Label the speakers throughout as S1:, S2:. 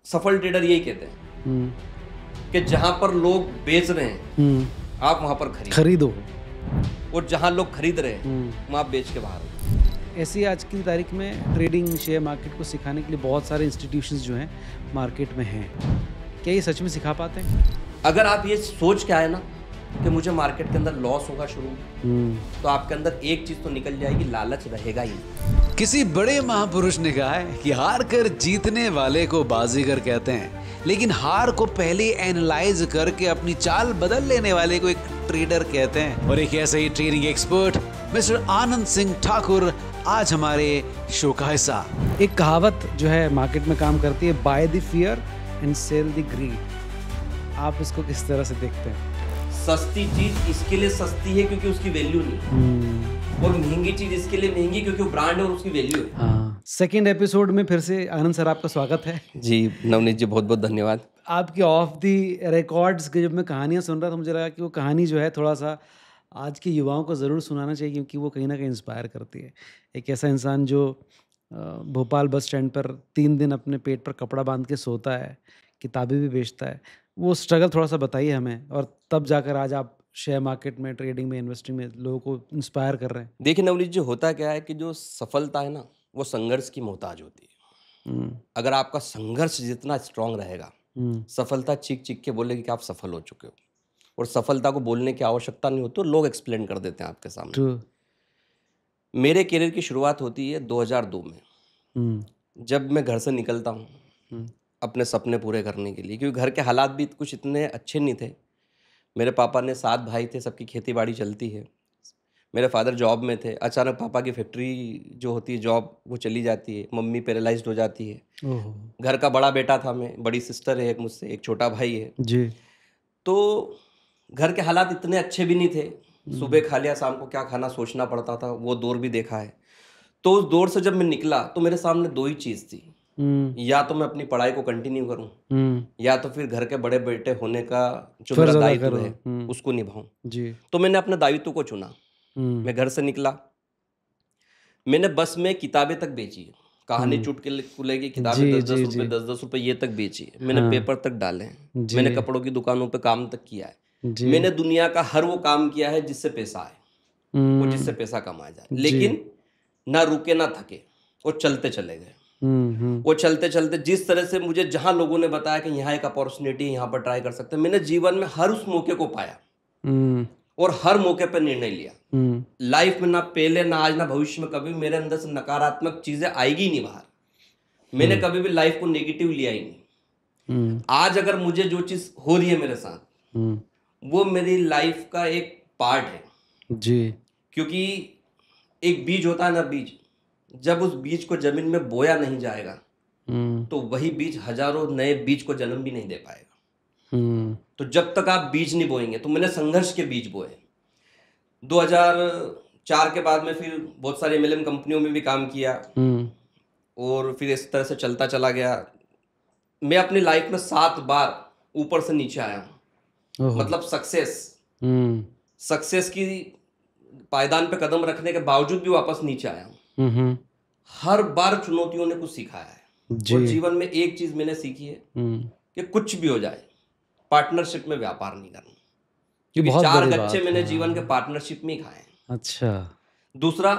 S1: सफल ट्रेडर यही कहते हैं कि जहां पर लोग बेच रहे हैं आप वहां पर खरीदो, और जहां लोग खरीद रहे हैं वहां आप बेच के बाहर हो।
S2: ऐसी आज की तारीख में ट्रेडिंग शेयर मार्केट को सिखाने के लिए बहुत सारे इंस्टीट्यूशंस जो हैं मार्केट में हैं। क्या ये सच में सिखा पाते हैं?
S1: अगर आप ये सोच के आए ना कि मुझे मार्केट के अंदर लॉस होगा शुरू तो आपके अंदर एक चीज तो निकल जाएगी, लालच रहेगा ही नहीं।
S3: किसी बड़े महापुरुष ने कहा है कि हार कर जीतने वाले को बाजीगर कहते हैं, लेकिन हार को पहले एनालाइज करके अपनी चाल बदल लेने वाले को एक ट्रेडर कहते हैं। और एक ऐसे ही trading expert mister Anand Singh Thakur आज हमारे शो का हिस्सा।
S2: एक कहावत जो है मार्केट में काम करती है, buy the fear and sell the greed. आप इसको किस तरह से देखते हैं?
S1: सस्ती चीज इसके लिए सस्ती है क्योंकि उसकी वैल्यू नहीं, और महंगी चीज इसके लिए महंगी क्योंकि वो ब्रांड है और उसकी वैल्यू है।
S2: हाँ, सेकेंड एपिसोड में फिर से आनंद सर आपका स्वागत है।
S1: जी नवनीत जी, बहुत बहुत धन्यवाद।
S2: आपकी ऑफ द रिकॉर्ड्स की जब मैं कहानियां सुन रहा था मुझे लगा कि वो कहानी जो है थोड़ा सा आज के युवाओं को ज़रूर सुनाना चाहिए, क्योंकि वो कहीं ना कहीं इंस्पायर करती है। एक ऐसा इंसान जो भोपाल बस स्टैंड पर 3 दिन अपने पेट पर कपड़ा बांध के सोता है, किताबें भी बेचता है, वो स्ट्रगल थोड़ा सा बताइए हमें, और तब जाकर आज आप शेयर मार्केट में, ट्रेडिंग में, इन्वेस्टिंग में लोगों को इंस्पायर कर रहे हैं।
S1: देखिए नवनीत जी, होता क्या है कि जो सफलता है ना वो संघर्ष की मोहताज होती है। अगर आपका संघर्ष जितना स्ट्रांग रहेगा, सफलता चीख चीख के बोलेगी कि आप सफल हो चुके हो, और सफलता को बोलने की आवश्यकता नहीं होती, लोग एक्सप्लेन कर देते हैं आपके सामने।
S2: True.
S1: मेरे करियर की शुरुआत होती है 2002 में, जब मैं घर से निकलता हूँ अपने सपने पूरे करने के लिए, क्योंकि घर के हालात भी कुछ इतने अच्छे नहीं थे। मेरे पापा ने 7 भाई थे, सबकी खेती बाड़ी चलती है। मेरे फादर जॉब में थे, अचानक पापा की फैक्ट्री जो होती है जॉब वो चली जाती है, मम्मी पैरालाइज्ड हो जाती है। घर का बड़ा बेटा था मैं, बड़ी सिस्टर है एक मुझसे, एक छोटा भाई है
S2: जी।
S1: तो घर के हालात इतने अच्छे भी नहीं थे। सुबह खा लिया, शाम को क्या खाना सोचना पड़ता था, वो दौर भी देखा है। तो उस दौर से जब मैं निकला तो मेरे सामने 2 ही चीज़ थी, या तो मैं अपनी पढ़ाई को कंटिन्यू करूं, या तो फिर घर के बड़े बेटे होने का जो मेरा दायित्व है उसको निभाऊं।
S2: जी।
S1: तो मैंने अपने दायित्व को चुना। मैं घर से निकला, मैंने बस में किताबें तक बेची, कहानी चुटकुले की किताबें 10-10 रुपए 10-10 रुपए ये तक बेची, मैंने पेपर तक डाले हैं, मैंने कपड़ों की दुकानों पे काम तक किया है, मैंने दुनिया का हर वो काम किया है जिससे पैसा आए, वो जिससे पैसा कमाया जाए, लेकिन ना रुके ना थके, वो चलते चले गए। वो चलते चलते जिस तरह से मुझे जहां लोगों ने बताया कि यहाँ एक अपॉर्चुनिटी है, यहाँ पर ट्राई कर सकते हैं, मैंने जीवन में हर उस मौके को पाया और हर मौके पर निर्णय लिया। लाइफ में ना पहले ना आज ना भविष्य में कभी मेरे अंदर से नकारात्मक चीजें आएगी नहीं बाहर। मैंने कभी भी लाइफ को नेगेटिव लिया ही नहीं। आज अगर मुझे जो चीज हो रही है मेरे साथ वो मेरी लाइफ का एक पार्ट है
S2: जी।
S1: क्योंकि एक बीज होता है ना, बीज जब उस बीज को जमीन में बोया नहीं जाएगा तो वही बीज हजारों नए बीज को जन्म भी नहीं दे पाएगा। तो जब तक आप बीज नहीं बोएंगे, तो मैंने संघर्ष के बीज बोए। 2004 के बाद में फिर बहुत सारी MLM कंपनियों में भी काम किया और फिर इस तरह से चलता चला गया। मैं अपनी लाइफ में 7 बार ऊपर से नीचे आया हूँ, मतलब सक्सेस की पायदान पे कदम रखने के बावजूद भी वापस नीचे आया हूँ। हर बार चुनौतियों ने कुछ सिखाया है और जीवन में एक चीज मैंने सीखी है कि कुछ भी हो जाए पार्टनरशिप में व्यापार नहीं करना, क्योंकि 4 गच्चे मैंने जीवन के पार्टनरशिप में ही खाए हैं।
S2: अच्छा।
S1: दूसरा,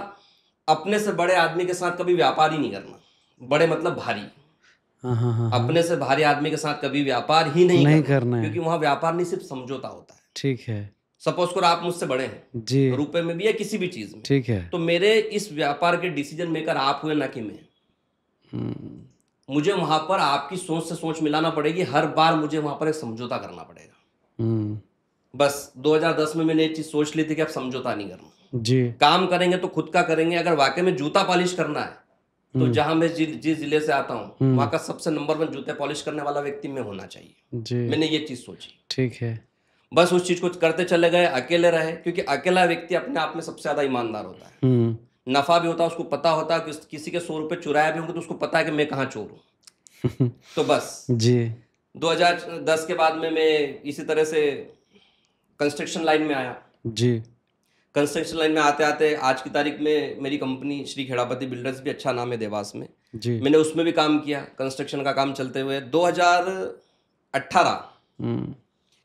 S1: अपने से बड़े आदमी के साथ कभी व्यापार ही नहीं करना, बड़े मतलब भारी। अपने से भारी आदमी के साथ कभी व्यापार ही नहीं करना है, क्योंकि वहां व्यापार नहीं सिर्फ समझौता होता है।
S2: ठीक है।
S1: सपोज करो आप मुझसे बड़े हैं
S2: जी,
S1: रुपए में भी या किसी भी चीज में,
S2: ठीक है,
S1: तो मेरे इस व्यापार के डिसीजन मेकर आप हुए ना कि मैं। मुझे वहां पर आपकी सोच से सोच मिलाना पड़ेगी, हर बार मुझे वहां पर एक समझौता करना पड़ेगा। बस 2010 में मैंने एक चीज सोच ली थी कि अब समझौता नहीं करना
S2: जी।
S1: काम करेंगे तो खुद का करेंगे। अगर वाकई में जूता पॉलिश करना है तो जहां मैं जिस जिले से आता हूँ वहां का सबसे नंबर 1 जूते पॉलिश करने वाला व्यक्ति मैं होना चाहिए
S2: जी।
S1: मैंने ये चीज सोची।
S2: ठीक है।
S1: बस उस चीज को करते चले गए, अकेले रहे, क्योंकि अकेला व्यक्ति अपने आप में सबसे ज्यादा ईमानदार होता है। नफा भी होता है, उसको पता होता है कि किसी के 100 रुपए चुराए भी होंगे तो उसको पता है कि मैं कहाँ चोर हूँ। तो बस
S2: जी।
S1: 2010 के बाद में मैं इसी तरह से कंस्ट्रक्शन लाइन में आया
S2: जी।
S1: कंस्ट्रक्शन लाइन में आते आते आज की तारीख में मेरी कंपनी श्री खेड़ापति बिल्डर्स भी अच्छा नाम है देवास में,
S2: जी
S1: मैंने उसमें भी काम किया। कंस्ट्रक्शन का काम चलते हुए 2018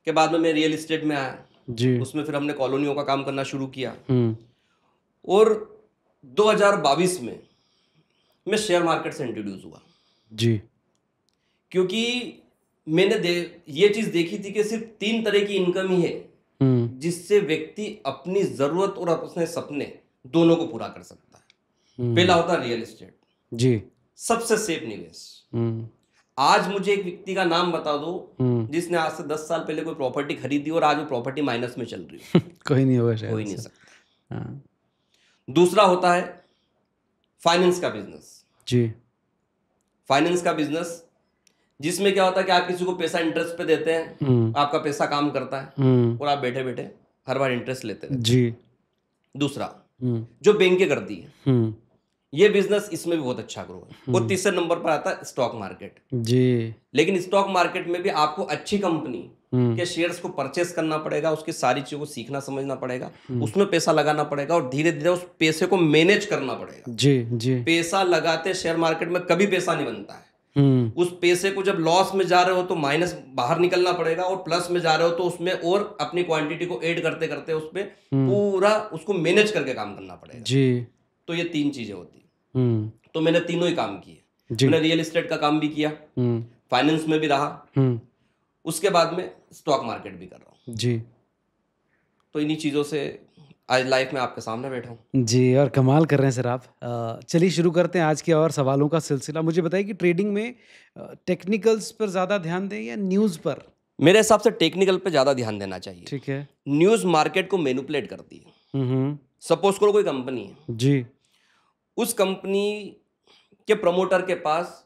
S1: के बाद में मैं रियल एस्टेट में आया
S2: जी
S1: उसमें फिर हमने कॉलोनियों का काम करना शुरू किया।
S2: हम्म
S1: और 2022 में मैं शेयर मार्केट से इंट्रोड्यूस हुआ,
S2: जी
S1: क्योंकि मैंने ये चीज़ देखी थी कि सिर्फ 3 तरह की इनकम ही है जिससे व्यक्ति अपनी ज़रूरत और अपने सपने दोनों को पूरा कर सकता है। पहला होता है रियल एस्टेट,
S2: जी
S1: सबसे सेफ निवेश। आज मुझे एक व्यक्ति का नाम बता दो जिसने आज से 10 साल पहले कोई प्रॉपर्टी खरीदी और आज वो प्रॉपर्टी माइनस में चल रही है।
S2: कोई नहीं होगा शायद
S1: कोई नहीं
S2: से।
S1: सकता।
S2: हाँ,
S1: दूसरा होता है फाइनेंस का बिजनेस।
S2: जी
S1: फाइनेंस का बिजनेस जिसमें क्या होता है कि आप किसी को पैसा इंटरेस्ट पे देते हैं, आपका पैसा काम करता है और आप बैठे बैठे हर बार इंटरेस्ट लेते रहते
S2: जी
S1: हैं। दूसरा जो बैंकें करती है ये बिजनेस, इसमें भी बहुत अच्छा ग्रो है। और तीसरे नंबर पर आता है स्टॉक मार्केट।
S2: जी
S1: लेकिन स्टॉक मार्केट में भी आपको अच्छी कंपनी के शेयर्स को परचेस करना पड़ेगा, उसकी सारी चीजों को सीखना समझना पड़ेगा, उसमें पैसा लगाना पड़ेगा और धीरे धीरे उस पैसे को मैनेज करना पड़ेगा।
S2: जी जी
S1: पैसा लगाते शेयर मार्केट में कभी पैसा नहीं बनता है। उस पैसे को जब लॉस में जा रहे हो तो माइनस बाहर निकलना पड़ेगा और प्लस में जा रहे हो तो उसमें और अपनी क्वांटिटी को ऐड करते करते उसमें पूरा उसको मैनेज करके काम करना पड़ेगा।
S2: जी
S1: तो ये 3 चीजें होती है। तो मैंने तीनों ही काम किए। मैंने रियल एस्टेट का काम भी किया, फाइनेंस में भी रहा, उसके बाद में स्टॉक मार्केट भी कर रहा हूँ।
S2: जी
S1: तो इन्हीं चीज़ों से आज लाइफ में आपके सामने बैठा हूँ।
S2: जी, और कमाल कर रहे हैं सर आप। चलिए शुरू करते हैं आज के और सवालों का सिलसिला। मुझे बताइए कि ट्रेडिंग में टेक्निकल्स पर ज़्यादा ध्यान दें या न्यूज़ पर?
S1: मेरे हिसाब से टेक्निकल पे ज़्यादा ध्यान देना चाहिए।
S2: ठीक है।
S1: न्यूज़ मार्केट को मैनिपुलेट करती है। सपोज करो कोई कंपनी है,
S2: जी
S1: उस कंपनी के प्रमोटर के पास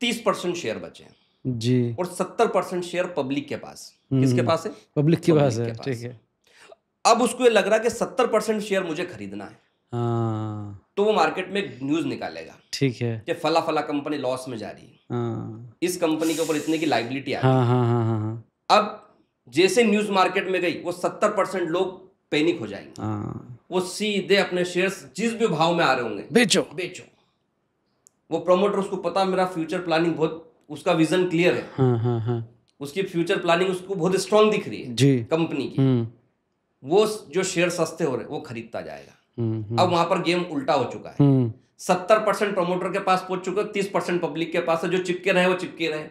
S1: 30% शेयर बचे हैं
S2: जी
S1: और 70% शेयर पब्लिक के पास। किसके पास है?
S2: पब्लिक के पास
S1: पब्लिक
S2: है।
S1: के पास।
S2: ठीक है।
S1: अब उसको ये लग रहा है कि 70% शेयर मुझे खरीदना है,
S2: हाँ
S1: तो वो मार्केट में न्यूज़ निकालेगा
S2: ठीक है।
S1: कि फला फला कंपनी लॉस में जा रही है,
S2: हाँ
S1: इस कंपनी के ऊपर इतने की लाइबिलिटी आ रही है।
S2: हाँ हाँ हाँ हाँ हाँ
S1: अब जैसे न्यूज़ मार्केट में गई वो 70% लोग पैनिक हो जाएंगे,
S2: हाँ,
S1: वो सीधे अपने शेयर्स जिस भी भाव में आ रहे होंगे
S2: बेचो।
S1: बेचो। वो प्रमोटर, उसको पता मेरा फ्यूचर प्लानिंग बहुत, उसका विजन क्लियर है,
S2: हाँ हाँ हाँ
S1: उसकी फ्यूचर प्लानिंग उसको बहुत स्ट्रांग दिख रही है
S2: जी
S1: कंपनी की। वो जो शेयर सस्ते हो रहे वो खरीदता जाएगा। अब वहां पर गेम उल्टा हो चुका है। 70% प्रमोटर के पास पहुंच चुका है, 30% पब्लिक के पास है। जो चिपके रहे वो चिपके रहे।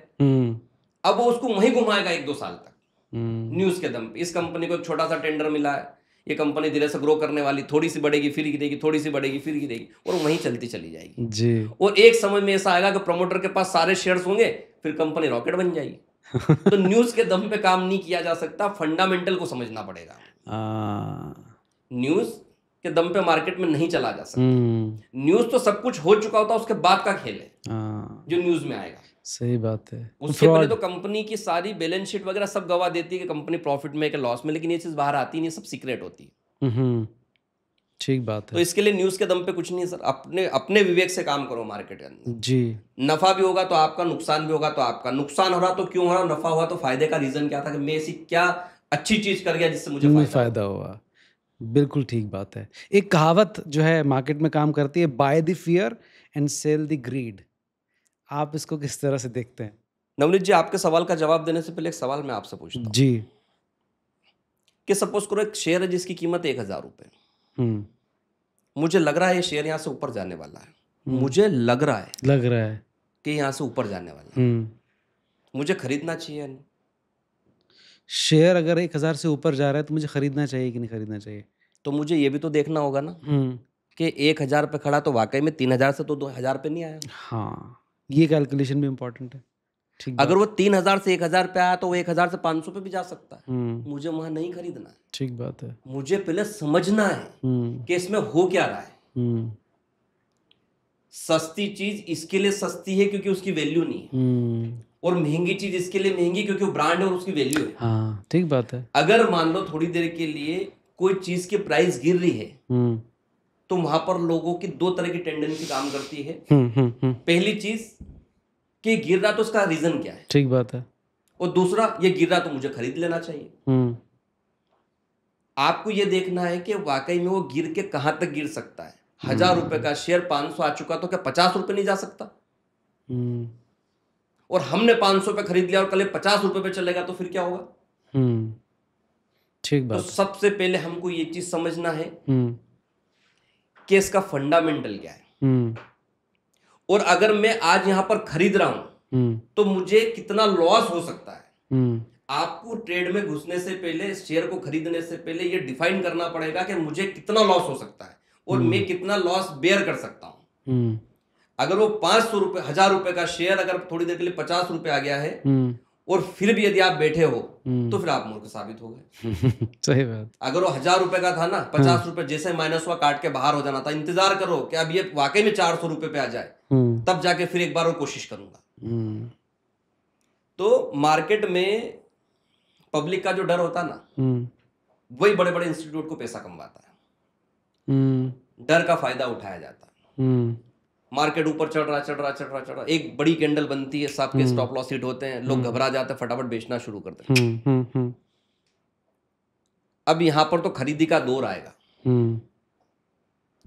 S1: अब वो उसको वहीं घुमाएगा 1-2 साल तक न्यूज के दम पे। इस कंपनी को एक छोटा सा टेंडर मिला है, ये कंपनी धीरे से ग्रो करने वाली, थोड़ी सी बढ़ेगी फिर गिरेगी, थोड़ी सी बढ़ेगी फिर गिरेगी, और वहीं चलती चली जाएगी
S2: जी।
S1: और एक समय में ऐसा आएगा कि प्रमोटर के पास सारे शेयर्स होंगे, फिर कंपनी रॉकेट बन जाएगी। तो न्यूज के दम पे काम नहीं किया जा सकता, फंडामेंटल को समझना पड़ेगा। न्यूज के दम पे मार्केट में नहीं चला जा सकता। न्यूज तो सब कुछ हो चुका होता है, उसके बाद का खेल है जो न्यूज में आएगा।
S2: सही बात है।
S1: उसके पहले तो कंपनी की सारी बैलेंस शीट वगैरह सब गवा देती है कि कंपनी प्रॉफिट में है कि लॉस में, लेकिन ये चीज बाहर आती नहीं, सब सीक्रेट होती है।
S2: ठीक बात
S1: तो
S2: है।
S1: इसके लिए न्यूज के दम पे कुछ नहीं है सर, अपने अपने विवेक से काम करो मार्केट के अंदर।
S2: जी।
S1: नफा भी होगा तो आपका, नुकसान भी होगा तो आपका। नुकसान हो रहा तो क्यों हो रहा, नफा हुआ तो फायदे का रीजन क्या था कि मैं ऐसी क्या अच्छी चीज कर गया जिससे मुझे
S2: फायदा हुआ। बिल्कुल ठीक बात है। एक कहावत जो है मार्केट में काम करती है, buy the fear and sell the greed. आप इसको किस तरह से देखते हैं?
S1: नवनीत जी, आपके सवाल का जवाब देने से पहले एक सवाल मैं आपसे पूछता हूँ
S2: जी।
S1: कि सपोज करो एक शेयर है जिसकी कीमत 1000 रुपये। मुझे लग रहा है ये शेयर यहाँ से ऊपर जाने वाला है। मुझे लग रहा है कि यहाँ से ऊपर जाने वाला है। मुझे खरीदना चाहिए या नहीं?
S2: शेयर अगर 1000 से ऊपर जा रहा है तो मुझे खरीदना चाहिए कि नहीं खरीदना चाहिए?
S1: तो मुझे ये भी तो देखना होगा ना कि 1000 पे खड़ा तो वाकई में 3000 से तो 2000 पे नहीं आया।
S2: हाँ, ये कैलकुलेशन भी इम्पोर्टेंट है। ठीक।
S1: अगर वो 3000 से 1000 पे आया तो वो 1000 से 500 पे भी जा सकता है। मुझे वहां नहीं खरीदना है।
S2: ठीक बात है।
S1: मुझे पहले समझना है कि इसमें हो क्या रहा है। सस्ती चीज इसके लिए सस्ती है क्योंकि उसकी वैल्यू नहीं है, और महंगी चीज इसके लिए महंगी क्योंकि वो ब्रांड है और उसकी वैल्यू है।
S2: हाँ, ठीक बात है।
S1: अगर मान लो थोड़ी देर के लिए कोई चीज की प्राइस गिर रही है तो वहां पर लोगों की 2 तरह की टेंडेंसी काम करती है। पहली चीज कि गिर रहा तो उसका रीजन क्या है।
S2: ठीक बात है।
S1: और दूसरा, ये गिर रहा तो मुझे खरीद लेना चाहिए। आपको ये देखना है कि वाकई में वो गिर के कहाँ तक गिर सकता है। 1000 रुपए का शेयर 500 आ चुका तो क्या 50 रुपए नहीं जा सकता? और हमने 500 पे खरीद लिया और कल 50 रुपए पे चलेगा तो फिर क्या होगा?
S2: ठीक बात
S1: तो सबसे पहले हमको ये चीज समझना है कि इसका फंडामेंटल क्या है, और अगर मैं आज यहां पर खरीद रहा हूं तो मुझे कितना लॉस हो सकता है। आपको ट्रेड में घुसने से पहले, शेयर को खरीदने से पहले ये डिफाइन करना पड़ेगा कि मुझे कितना लॉस हो सकता है और मैं कितना लॉस बेयर कर सकता हूं। अगर वो 500 रुपए, 1000 रुपए का शेयर अगर थोड़ी देर के लिए 50 रुपए आ गया है और फिर भी यदि आप बैठे हो तो फिर आप मूर्ख साबित हो गए।
S2: सही बात।
S1: अगर वो 1000 रुपए का था ना, 50 रुपए जैसे माइनस हुआ काट के बाहर हो जाना था। इंतजार करो कि अब ये वाकई में 400 रुपए पे आ जाए, तब जाके फिर एक बार और कोशिश करूंगा। तो मार्केट में पब्लिक का जो डर होता है ना, वही बड़े बड़े इंस्टीट्यूट को पैसा कमवाता है। डर का फायदा उठाया जाता है। मार्केट ऊपर चढ़ रहा, एक बड़ी कैंडल बनती है, सबके स्टॉप लॉस हिट होते हैं, लोग घबरा जाते हैं, फटाफट बेचना शुरू करते हैं। अब यहां पर तो खरीदी का दौर आएगा,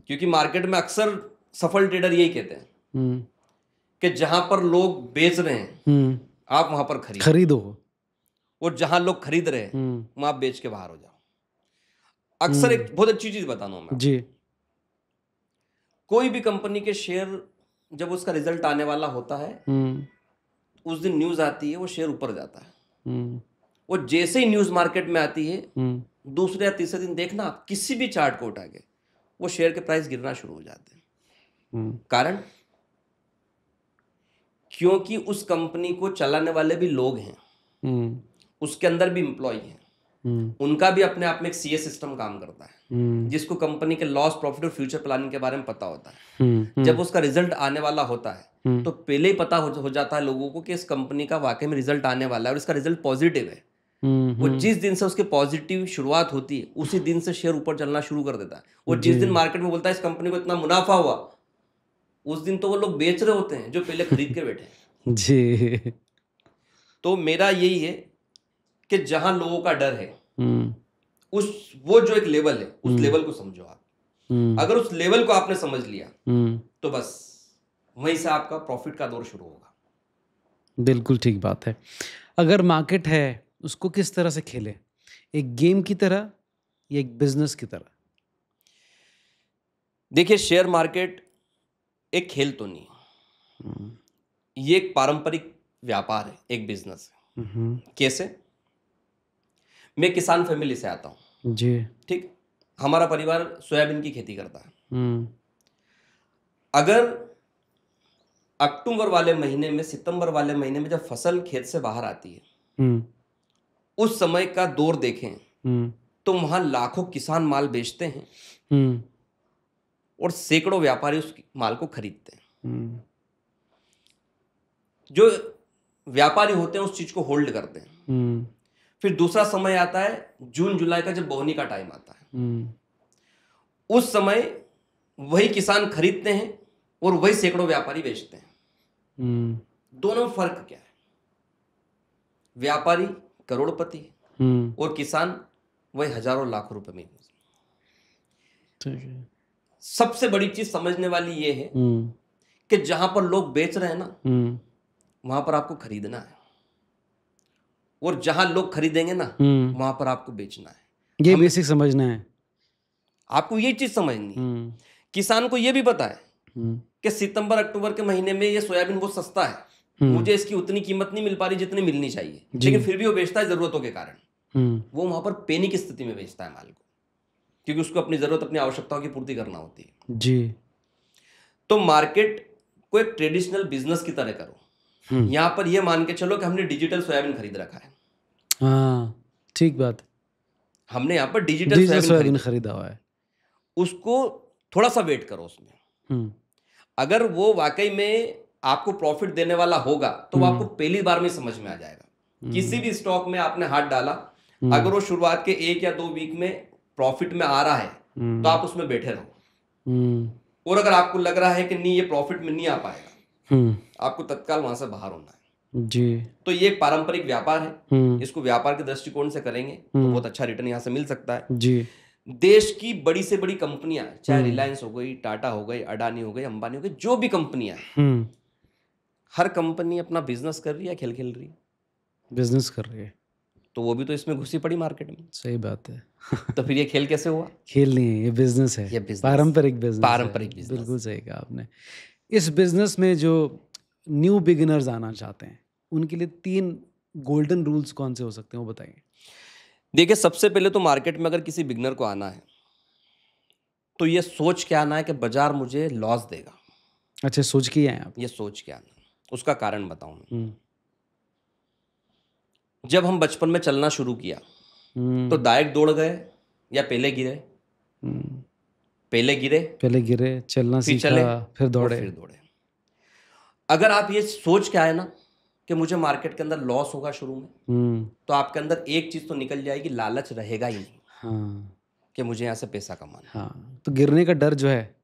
S1: क्योंकि मार्केट में अक्सर सफल ट्रेडर यही कहते हैं कि जहां पर लोग बेच रहे हैं आप वहां पर खरीदो, और जहां लोग खरीद रहे हैं वहां आप बेच के बाहर हो जाओ। अक्सर एक बहुत अच्छी चीज बताना हूं मैं जी। कोई भी कंपनी के शेयर जब उसका रिजल्ट आने वाला होता है, उस दिन न्यूज आती है, वो शेयर ऊपर जाता है। वो जैसे ही न्यूज मार्केट में आती है, दूसरे या तीसरे दिन देखना आप किसी भी चार्ट को उठा के, वो शेयर के प्राइस गिरना शुरू हो जाते हैं। कारण क्योंकि उस कंपनी को चलाने वाले भी लोग हैं, उसके अंदर भी एम्प्लॉय हैं, उनका भी अपने आप में एक सीए सिस्टम काम करता है, जिसको कंपनी के लॉस, प्रॉफिट और फ्यूचर प्लानिंग के बारे में पता होता है। जब उसका रिजल्ट आने वाला होता है तो पहले ही पता हो जाता है लोगों को कि इस कंपनी का वाकई में रिजल्ट आने वाला है और इसका रिजल्ट पॉजिटिव है। वो जिस दिन से उसके पॉजिटिव शुरुआत होती है, उसी दिन से शेयर ऊपर चलना शुरू कर देता है। वो जिस दिन मार्केट में बोलता है इस कंपनी को इतना मुनाफा हुआ, उस दिन तो वो लोग बेच रहे होते हैं जो पहले खरीद के बैठे हैं जी। तो मेरा यही है कि जहां लोगों का डर है, वो जो एक लेवल है, उस लेवल को समझो आप। अगर उस लेवल को आपने समझ लिया तो बस वहीं से आपका प्रॉफिट का दौर शुरू होगा।
S2: बिल्कुल ठीक बात है। अगर मार्केट है उसको किस तरह से खेले, एक गेम की तरह या एक बिजनेस की तरह?
S1: देखिए, शेयर मार्केट एक खेल तो नहीं, ये एक पारंपरिक व्यापार है, एक बिजनेस है। कैसे? मैं किसान फैमिली से आता हूँ जी, ठीक। हमारा परिवार सोयाबीन की खेती करता है। अगर अक्टूबर वाले महीने में, सितंबर वाले महीने में जब फसल खेत से बाहर आती है, उस समय का दौर देखें तो वहां लाखों किसान माल बेचते हैं और सैकड़ों व्यापारी उस माल को खरीदते हैं। जो व्यापारी होते हैं उस चीज को होल्ड करते हैं। फिर दूसरा समय आता है जून जुलाई का, जब बोहनी का टाइम आता है, उस समय वही किसान खरीदते हैं और वही सैकड़ों व्यापारी बेचते हैं। दोनों में फर्क क्या है? व्यापारी करोड़पति और किसान वही हजारों लाखों रुपए में। सबसे बड़ी चीज समझने वाली ये है कि जहां पर लोग बेच रहे हैं ना, वहां पर आपको खरीदना है, और जहां लोग खरीदेंगे ना, वहां पर आपको बेचना है।
S2: ये बेसिक समझना है
S1: आपको, ये चीज समझनी है। किसान को ये भी पता है कि सितंबर अक्टूबर के महीने में ये सोयाबीन बहुत सस्ता है, मुझे इसकी उतनी कीमत नहीं मिल पा रही जितनी मिलनी चाहिए, लेकिन फिर भी वो बेचता है जरूरतों के कारण। वो वहां पर पेनी की स्थिति में बेचता है माल को, क्योंकि उसको अपनी जरूरत, अपनी आवश्यकताओं की पूर्ति करना होती है जी। तो मार्केट को एक ट्रेडिशनल बिजनेस की तरह करो। यहां पर यह मान के चलो कि हमने डिजिटल सोयाबीन खरीद रखा है।
S2: हाँ, ठीक बात।
S1: हमने यहाँ पर डिजिटल सोयाबीन
S2: खरीदा हुआ है,
S1: उसको थोड़ा सा वेट करो उसमें। अगर वो वाकई में आपको प्रॉफिट देने वाला होगा तो वो आपको पहली बार में समझ में आ जाएगा। किसी भी स्टॉक में आपने हाथ डाला, अगर वो शुरुआत के 1 या 2 वीक में प्रॉफिट में आ रहा है तो आप उसमें बैठे रहो, और अगर आपको लग रहा है कि नहीं ये प्रॉफिट में नहीं आ पाएगा, आपको तत्काल वहां से बाहर होना है।
S2: जी।
S1: तो ये एक पारंपरिक व्यापार है, इसको व्यापार के दृष्टिकोण से करेंगे तो बहुत अच्छा रिटर्न यहाँ से मिल सकता है।
S2: जी।
S1: देश की बड़ी से बड़ी कंपनियां, चाहे रिलायंस हो गई, टाटा हो गई, अडानी हो गई, अंबानी हो गई, जो भी कंपनियां हैं, हर कंपनी अपना बिजनेस कर रही है, खेल खेल रही है,
S2: बिजनेस कर रही है,
S1: तो वो भी तो इसमें घुसी पड़ी मार्केट में।
S2: सही बात है।
S1: तो फिर ये खेल कैसे हुआ?
S2: खेल नहीं है, ये बिजनेस है,
S1: ये business,
S2: पारंपरिक बिजनेस है।
S1: पारंपरिक business।
S2: बिल्कुल सही कहा आपने। इस बिजनेस में जो न्यू बिगिनर्स आना चाहते हैं उनके लिए 3 गोल्डन रूल्स कौन से हो सकते हैं वो बताइए।
S1: देखिए, सबसे पहले तो मार्केट में अगर किसी बिगनर को आना है तो ये सोच के आना है कि बाजार मुझे लॉस देगा।
S2: अच्छा, सोच के ही आए आप?
S1: ये सोच के आना। उसका कारण बताऊं मैं। जब हम बचपन में चलना शुरू किया तो डायरेक्ट दौड़ गए या पहले गिरे? पहले गिरे,
S2: चलना
S1: फिर
S2: सीखा,
S1: चले,
S2: फिर दौड़े।
S1: फिर दौड़े। अगर आप ये सोच के आए ना कि मुझे मार्केट के अंदर लॉस होगा शुरू में, तो आपके अंदर एक चीज तो निकल जाएगी, लालच रहेगा ही नहीं।
S2: हाँ,
S1: कि मुझे यहाँ से पैसा कमाना।
S2: हाँ, तो गिरने का डर जो है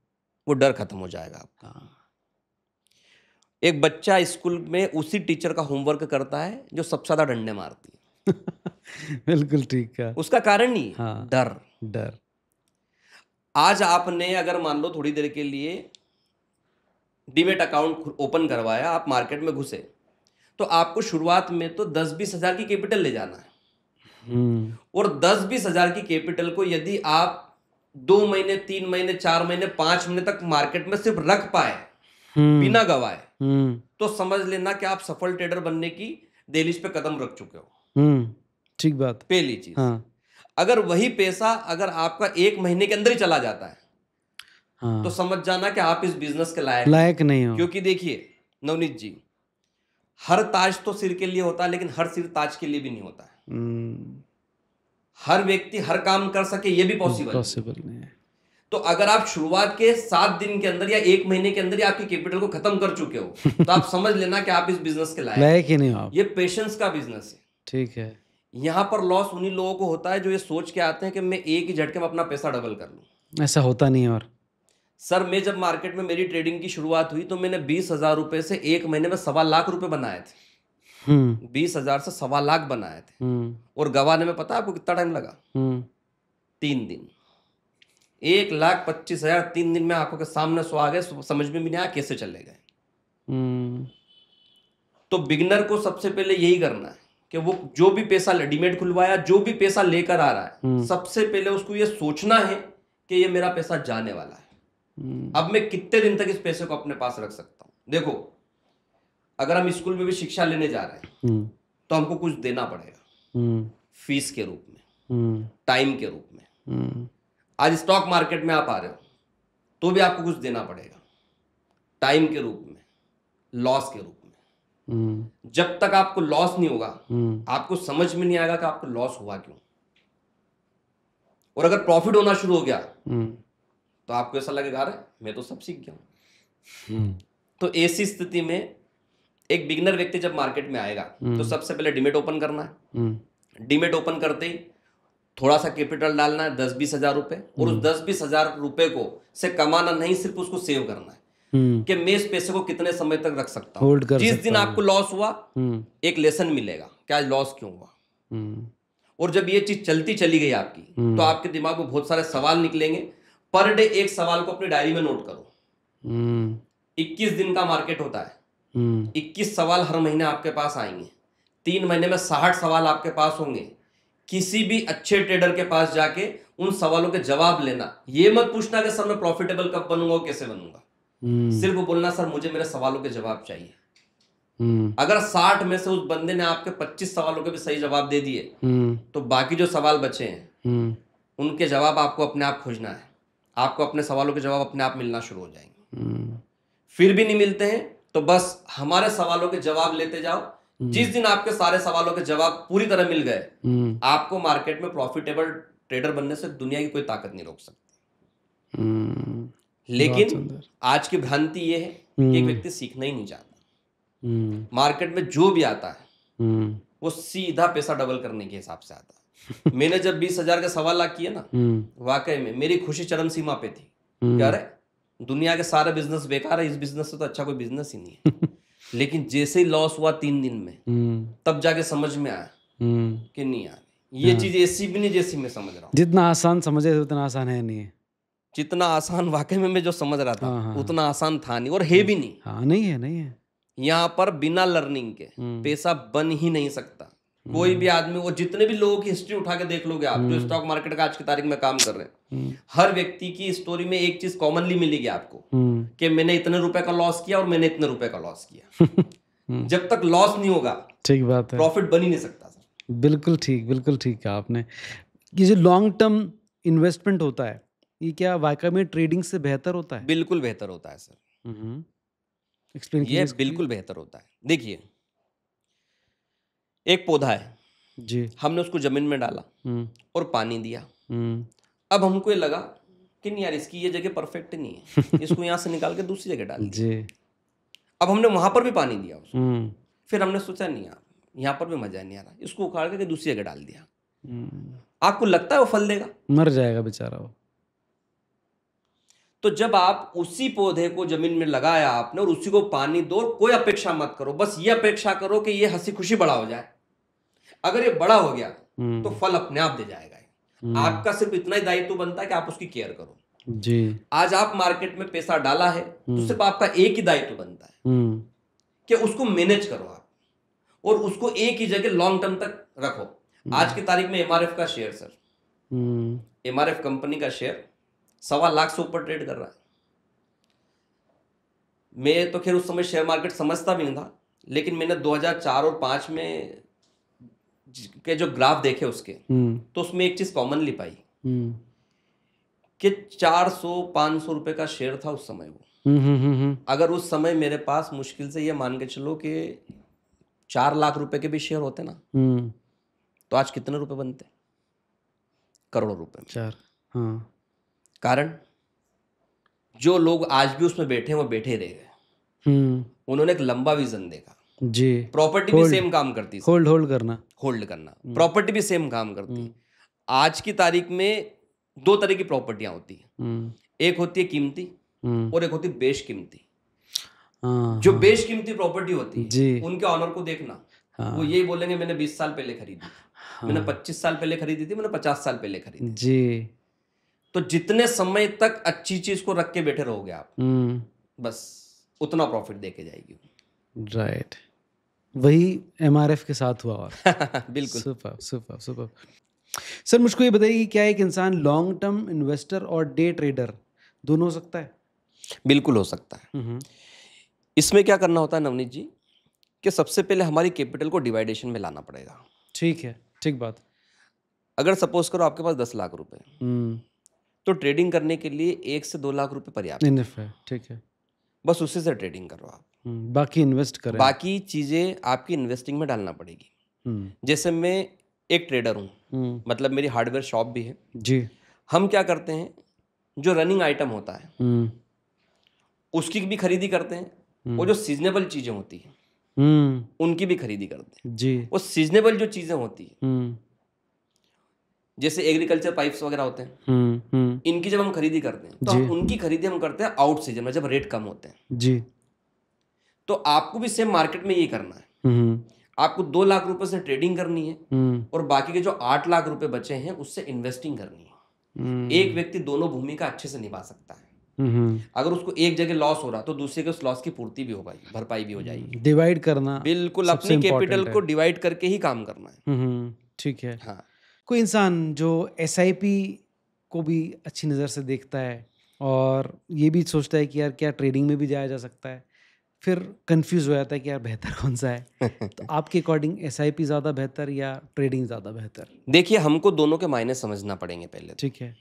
S1: वो डर खत्म हो जाएगा आपका। एक बच्चा स्कूल में उसी टीचर का होमवर्क करता है जो सबसे ज्यादा डंडे मारती है।
S2: बिल्कुल ठीक है।
S1: उसका कारण नहीं,
S2: हाँ,
S1: डर। आज आपने अगर मान लो थोड़ी देर के लिए डीमेट अकाउंट ओपन करवाया, आप मार्केट में घुसे, तो आपको शुरुआत में तो 10-20 हजार की कैपिटल ले जाना है। और 10-20 हजार की कैपिटल को यदि आप 2 महीने, 3 महीने, 4 महीने, 5 महीने तक मार्केट में सिर्फ रख पाए बिना गवाए, तो समझ लेना कि आप सफल ट्रेडर बनने की दहलीज पे कदम रख चुके हो।
S2: ठीक बात।
S1: पहली चीज।
S2: हाँ।
S1: अगर वही पैसा अगर आपका 1 महीने के अंदर ही चला जाता है,
S2: हाँ,
S1: तो समझ जाना कि आप इस बिजनेस के
S2: लायक नहीं हो।
S1: क्योंकि देखिए नवनीत जी, हर ताज तो सिर के लिए होता है, लेकिन हर सिर ताज के लिए भी नहीं होता है। हर व्यक्ति हर काम कर सके ये भी पॉसिबल
S2: नहीं है।
S1: तो अगर आप शुरुआत के 7 दिन के अंदर या 1 महीने के अंदर ही आपकी कैपिटल को खत्म कर चुके हो, तो आप समझ लेना कि आप इस बिजनेस के
S2: लायक ही नहीं हो आप।
S1: ये पेशेंस का बिजनेस है।
S2: ठीक है।
S1: यहाँ पर लॉस उन्हीं लोगों को होता है जो ये सोच के आते हैं कि मैं एक ही झटके में अपना पैसा डबल कर लूं।
S2: ऐसा होता नहीं है। और
S1: सर, मैं जब मार्केट में मेरी ट्रेडिंग की शुरुआत हुई तो मैंने 20,000 रुपए से 1 महीने में 1.25 लाख रुपए बनाए थे। 20,000 से 1.25 लाख बनाए थे। और गवाने में पता है आपको कितना टाइम लगा? 3 दिन। 1,25,000 3 दिन में आंखों के सामने सो आ गए, समझ में भी नहीं आया कैसे चले गए। तो बिगनर को सबसे पहले यही करना है कि वो जो भी पैसा डीमेट खुलवाया, जो भी पैसा लेकर आ रहा है, सबसे पहले उसको ये सोचना है कि ये मेरा पैसा जाने वाला है। अब मैं कितने दिन तक इस पैसे को अपने पास रख सकता हूं। देखो, अगर हम स्कूल में भी शिक्षा लेने जा रहे हैं तो हमको कुछ देना पड़ेगा, फीस के रूप में, टाइम के रूप में। आज स्टॉक मार्केट में आप आ रहे हो तो भी आपको कुछ देना पड़ेगा, टाइम के रूप में, लॉस के रूप में। जब तक आपको लॉस नहीं होगा, आपको समझ में नहीं आएगा कि आपको लॉस हुआ क्यों। और अगर प्रॉफिट होना शुरू हो गया तो आपको ऐसा लगेगा अरे मैं तो सब सीख गया हूं। तो ऐसी स्थिति में एक बिगिनर व्यक्ति जब मार्केट में आएगा तो सबसे पहले डीमेट ओपन करना है। डीमेट ओपन करते ही थोड़ा सा कैपिटल डालना है, 10-20 हजार रुपए। और उस 10-20 हजार रुपए को से कमाना नहीं, सिर्फ उसको सेव करना है कि मैं इस पैसे को कितने समय तक रख सकता हूं। जिस दिन आपको लॉस हुआ, एक लेसन मिलेगा क्या लॉस क्यों हुआ। और जब ये चीज चलती चली गई आपकी, तो आपके दिमाग में बहुत सारे सवाल निकलेंगे। पर डे एक सवाल को अपनी डायरी में नोट करो। 21 दिन का मार्केट होता है, 21 सवाल हर महीने आपके पास आएंगे। 3 महीने में 60 सवाल आपके पास होंगे। किसी भी अच्छे ट्रेडर के पास जाके उन सवालों के जवाब लेना। ये मत पूछना कि सर मैं प्रॉफिटेबल कब बनूंगा और कैसे बनूंगा, सिर्फ बोलना सर मुझे मेरे सवालों के जवाब चाहिए। अगर 60 में से उस बंदे ने आपके 25 सवालों के भी सही जवाब दे दिए, तो बाकी जो सवाल बचे हैं उनके जवाब आपको अपने आप खोजना है। आपको अपने सवालों के जवाब अपने आप मिलना शुरू हो जाएंगे। फिर भी नहीं मिलते हैं तो बस हमारे सवालों के जवाब लेते जाओ। जिस दिन आपके सारे सवालों के जवाब पूरी तरह मिल गए, आपको मार्केट में प्रॉफिटेबल ट्रेडर बनने से दुनिया की कोई ताकत नहीं रोक सकती। लेकिन आज की भ्रांति ये है कि एक व्यक्ति सीखना ही नहीं चाहता। मार्केट में जो भी आता है वो सीधा पैसा डबल करने के हिसाब से आता है। मैंने जब 20,000 का 1.25 लाख किए ना, वाकई में मेरी खुशी चरम सीमा पे थी। क्या रे, दुनिया के सारे बिजनेस बेकार है, इस बिजनेस से तो अच्छा कोई बिजनेस ही नहीं है। लेकिन जैसे ही लॉस हुआ 3 दिन में, तब जाके समझ में आया कि नहीं यार ये चीज ऐसी भी नहीं जैसी मैं समझ रहा हूँ।
S2: जितना आसान समझे थे उतना आसान है नहीं है।
S1: जितना आसान वाकई में मैं जो समझ रहा था उतना आसान था नहीं, और है भी नहीं।
S2: हाँ, नहीं है, नहीं है।
S1: यहाँ पर बिना लर्निंग के पैसा बन ही नहीं सकता। कोई भी आदमी, और जितने भी लोगों की हिस्ट्री उठा के देख लोगे आप, जो स्टॉक मार्केट का आज की तारीख में काम कर रहे हैं, हर व्यक्ति की स्टोरी में एक चीज कॉमनली मिलेगी आपको कि मैंने इतने रुपए का लॉस किया और मैंने इतने रुपए का लॉस किया। जब तक लॉस नहीं होगा,
S2: ठीक बात है,
S1: प्रॉफिट बन ही नहीं सकता सर।
S2: बिल्कुल ठीक कहा आपने। ये जो लॉन्ग टर्म इन्वेस्टमेंट होता है, ये क्या वाकई में ट्रेडिंग से बेहतर होता है?
S1: बिल्कुल बेहतर होता है सर।
S2: एक्सप्लेन
S1: ये बिल्कुल बेहतर होता है। देखिए, एक पौधा है
S2: जी,
S1: हमने उसको जमीन में डाला और पानी दिया। अब हमको ये लगा कि नहीं यार, इसकी ये जगह परफेक्ट नहीं है, इसको यहाँ से निकाल के दूसरी जगह डाल दिया।
S2: जी।
S1: अब हमने वहां पर भी पानी दिया उसको, फिर हमने सोचा नहीं यार यहाँ पर भी मजा नहीं आ रहा, इसको उखाड़ के दूसरी जगह डाल दिया। आपको लगता है वो फल देगा?
S2: मर जाएगा बेचारा वो।
S1: तो जब आप उसी पौधे को जमीन में लगाया आपने और उसी को पानी दो, कोई अपेक्षा मत करो, बस ये अपेक्षा करो कि ये हंसी खुशी बड़ा हो जाए। अगर ये बड़ा हो गया तो फल अपने आप दे जाएगा। आपका सिर्फ इतना ही दायित्व बनता है कि आप उसकी केयर करो।
S2: जी।
S1: आज आप मार्केट में पैसा डाला है तो सिर्फ आपका एक ही दायित्व बनता है कि उसको मैनेज करो आप, और उसको एक ही जगह लॉन्ग टर्म तक रखो। आज की तारीख में एमआरएफ का शेयर सर, एमआरएफ कंपनी का शेयर 1.25 लाख से ऊपर ट्रेड कर रहा है। मैं तो खैर उस समय शेयर मार्केट समझता भी नहीं था, लेकिन मैंने 2004 और 5 में के जो ग्राफ देखे उसके, तो उसमें एक चीज कॉमनली पाई कि 400-500 रुपए का शेयर था उस समय वो। अगर उस समय मेरे पास मुश्किल से ये मान के चलो कि 4 लाख रुपए के भी शेयर होते ना, तो आज कितने रुपए बनते? करोड़ों रुपए में।
S2: 4। हाँ।
S1: कारण जो लोग आज भी उसमें बैठे हैं वो बैठे रह गए। उन्होंने एक लंबा विजन देखा।
S2: जी।
S1: प्रॉपर्टी भी सेम काम करती है,
S2: होल्ड करना।
S1: प्रॉपर्टी भी सेम काम करती है। आज की तारीख में 2 तरह की प्रॉपर्टियां होती है, एक होती है कीमती और एक होती है बेशकीमती। जो बेशकीमती प्रॉपर्टी होती है उनके ऑनर को देखना, वो यही बोलेंगे मैंने 20 साल पहले खरीदी, मैंने 25 साल पहले खरीदी थी, मैंने 50 साल पहले खरीदी
S2: जी।
S1: तो जितने समय तक अच्छी चीज को रख के बैठे रहोगे आप, बस उतना प्रॉफिट देके जाएगी।
S2: राइट, वही एमआरएफ के साथ हुआ। और
S1: बिल्कुल।
S2: सुपर। सर मुझको ये बताइए कि क्या एक इंसान लॉन्ग टर्म इन्वेस्टर और डे ट्रेडर दोनों हो सकता है?
S1: बिल्कुल हो सकता है। इसमें क्या करना होता है नवनीत जी, कि सबसे पहले हमारी कैपिटल को डिवाइडेशन में लाना पड़ेगा।
S2: ठीक है, ठीक बात।
S1: अगर सपोज करो आपके पास 10 लाख रुपए, तो ट्रेडिंग करने के लिए 1 से 2 लाख रुपए पर्याप्त
S2: है। ठीक है,
S1: बस उसी से ट्रेडिंग करो आप।
S2: बाकी इन्वेस्ट करें,
S1: बाकी चीजें आपकी इन्वेस्टिंग में डालना पड़ेगी। जैसे मैं एक ट्रेडर हूँ, मतलब मेरी हार्डवेयर शॉप भी है
S2: जी।
S1: हम क्या करते हैं, जो रनिंग आइटम होता है उसकी भी खरीदी करते हैं, और जो सीजनेबल चीजें होती हैं उनकी भी खरीदी करते हैं
S2: जी।
S1: वो सीजनेबल जो चीजें होती है, जैसे एग्रीकल्चर पाइप्स वगैरह होते हैं, इनकी जब हम खरीदी करते हैं तो हम उनकी खरीदी हम करते हैं आउट सीजन में, जब रेट कम होते हैं
S2: जी।
S1: तो आपको भी सेम मार्केट में यही करना है। आपको 2 लाख रुपए से ट्रेडिंग करनी है और बाकी के जो 8 लाख रुपए बचे हैं उससे इन्वेस्टिंग करनी है। एक व्यक्ति दोनों भूमिका अच्छे से निभा सकता है। अगर उसको एक जगह लॉस हो रहा तो दूसरे के उस लॉस की पूर्ति भी हो पाएगी, भरपाई भी हो जाएगी।
S2: डिवाइड करना,
S1: बिल्कुल, अपनी कैपिटल को डिवाइड करके ही काम करना है।
S2: ठीक है।
S1: हाँ।
S2: कोई इंसान जो एसआईपी को भी अच्छी नज़र से देखता है और ये भी सोचता है कि यार क्या ट्रेडिंग में भी जाया जा सकता है, फिर कंफ्यूज हो जाता है कि यार बेहतर कौन सा है। तो आपके अकॉर्डिंग एसआईपी ज़्यादा बेहतर या ट्रेडिंग ज़्यादा बेहतर?
S1: देखिए, हमको दोनों के मायने समझना पड़ेंगे पहले।
S2: ठीक है।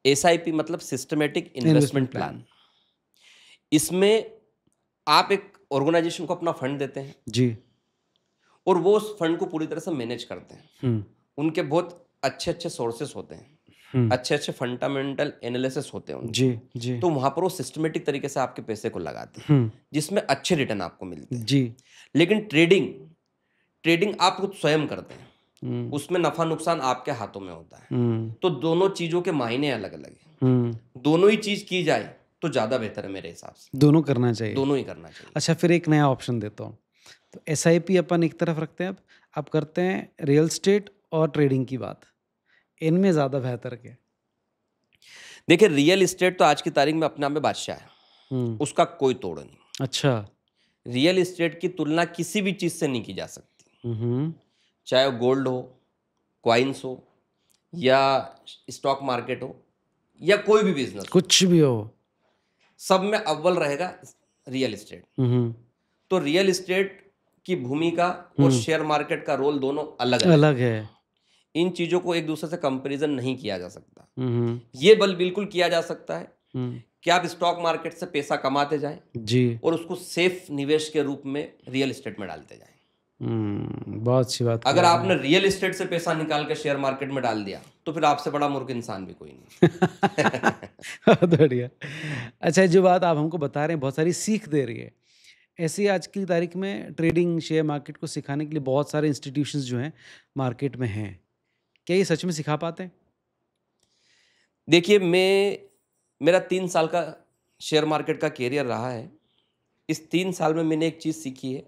S1: एसआईपी मतलब सिस्टमेटिक इन्वेस्टमेंट प्लान। इसमें आप एक ऑर्गेनाइजेशन को अपना फंड देते हैं
S2: जी,
S1: और वो उस फंड को पूरी तरह से मैनेज करते हैं। उनके बहुत अच्छे अच्छे सोर्सेस होते हैं, अच्छे अच्छे फंडामेंटल एनालिसिस होते हैं उनके।
S2: जी।
S1: तो वहां पर वो सिस्टमेटिक तरीके से आपके पैसे को लगाते हैं, जिसमें अच्छे रिटर्न आपको मिलते हैं
S2: जी।
S1: लेकिन ट्रेडिंग आप खुद स्वयं करते हैं, उसमें नफा नुकसान आपके हाथों में होता है। तो दोनों चीजों के मायने अलग अलग हैं। दोनों ही चीज की जाए तो ज़्यादा बेहतर है मेरे हिसाब से।
S2: दोनों करना चाहिए।
S1: दोनों ही करना चाहिए।
S2: अच्छा, फिर एक नया ऑप्शन देता हूँ। तो एसआईपी अपन एक तरफ रखते हैं, अब करते हैं रियल स्टेट और ट्रेडिंग की बात। इनमें ज़्यादा बेहतर क्या है?
S1: देखिए, रियल इस्टेट तो आज की तारीख में अपने आप में बादशाह है, उसका कोई तोड़ नहीं।
S2: अच्छा।
S1: रियल इस्टेट की तुलना किसी भी चीज़ से नहीं की जा सकती, चाहे वो गोल्ड हो, क्वाइंस हो, या स्टॉक मार्केट हो, या कोई भी बिजनेस,
S2: कुछ भी हो,
S1: सब में अव्वल रहेगा रियल इस्टेट। तो रियल इस्टेट की भूमिका और शेयर मार्केट का रोल दोनों अलग
S2: अलग है।
S1: इन चीज़ों को एक दूसरे से कंपैरिजन नहीं किया जा सकता। ये बिल्कुल किया जा सकता है कि आप स्टॉक मार्केट से पैसा कमाते जाएं
S2: जी,
S1: और उसको सेफ निवेश के रूप में रियल इस्टेट में डालते जाएं।
S2: बहुत अच्छी बात।
S1: अगर आपने रियल इस्टेट से पैसा निकाल के शेयर मार्केट में डाल दिया तो फिर आपसे बड़ा मूर्ख इंसान भी कोई नहीं।
S2: बहुत बढ़िया। अच्छा, जो बात आप हमको बता रहे हैं बहुत सारी सीख दे रही है। ऐसे ही आज की तारीख में ट्रेडिंग शेयर मार्केट को सिखाने के लिए बहुत सारे इंस्टीट्यूशंस जो हैं मार्केट में हैं। क्या ये सच में सिखा पाते हैं?
S1: देखिए, मेरा 3 साल का शेयर मार्केट का कैरियर रहा है। इस 3 साल में मैंने एक चीज़ सीखी है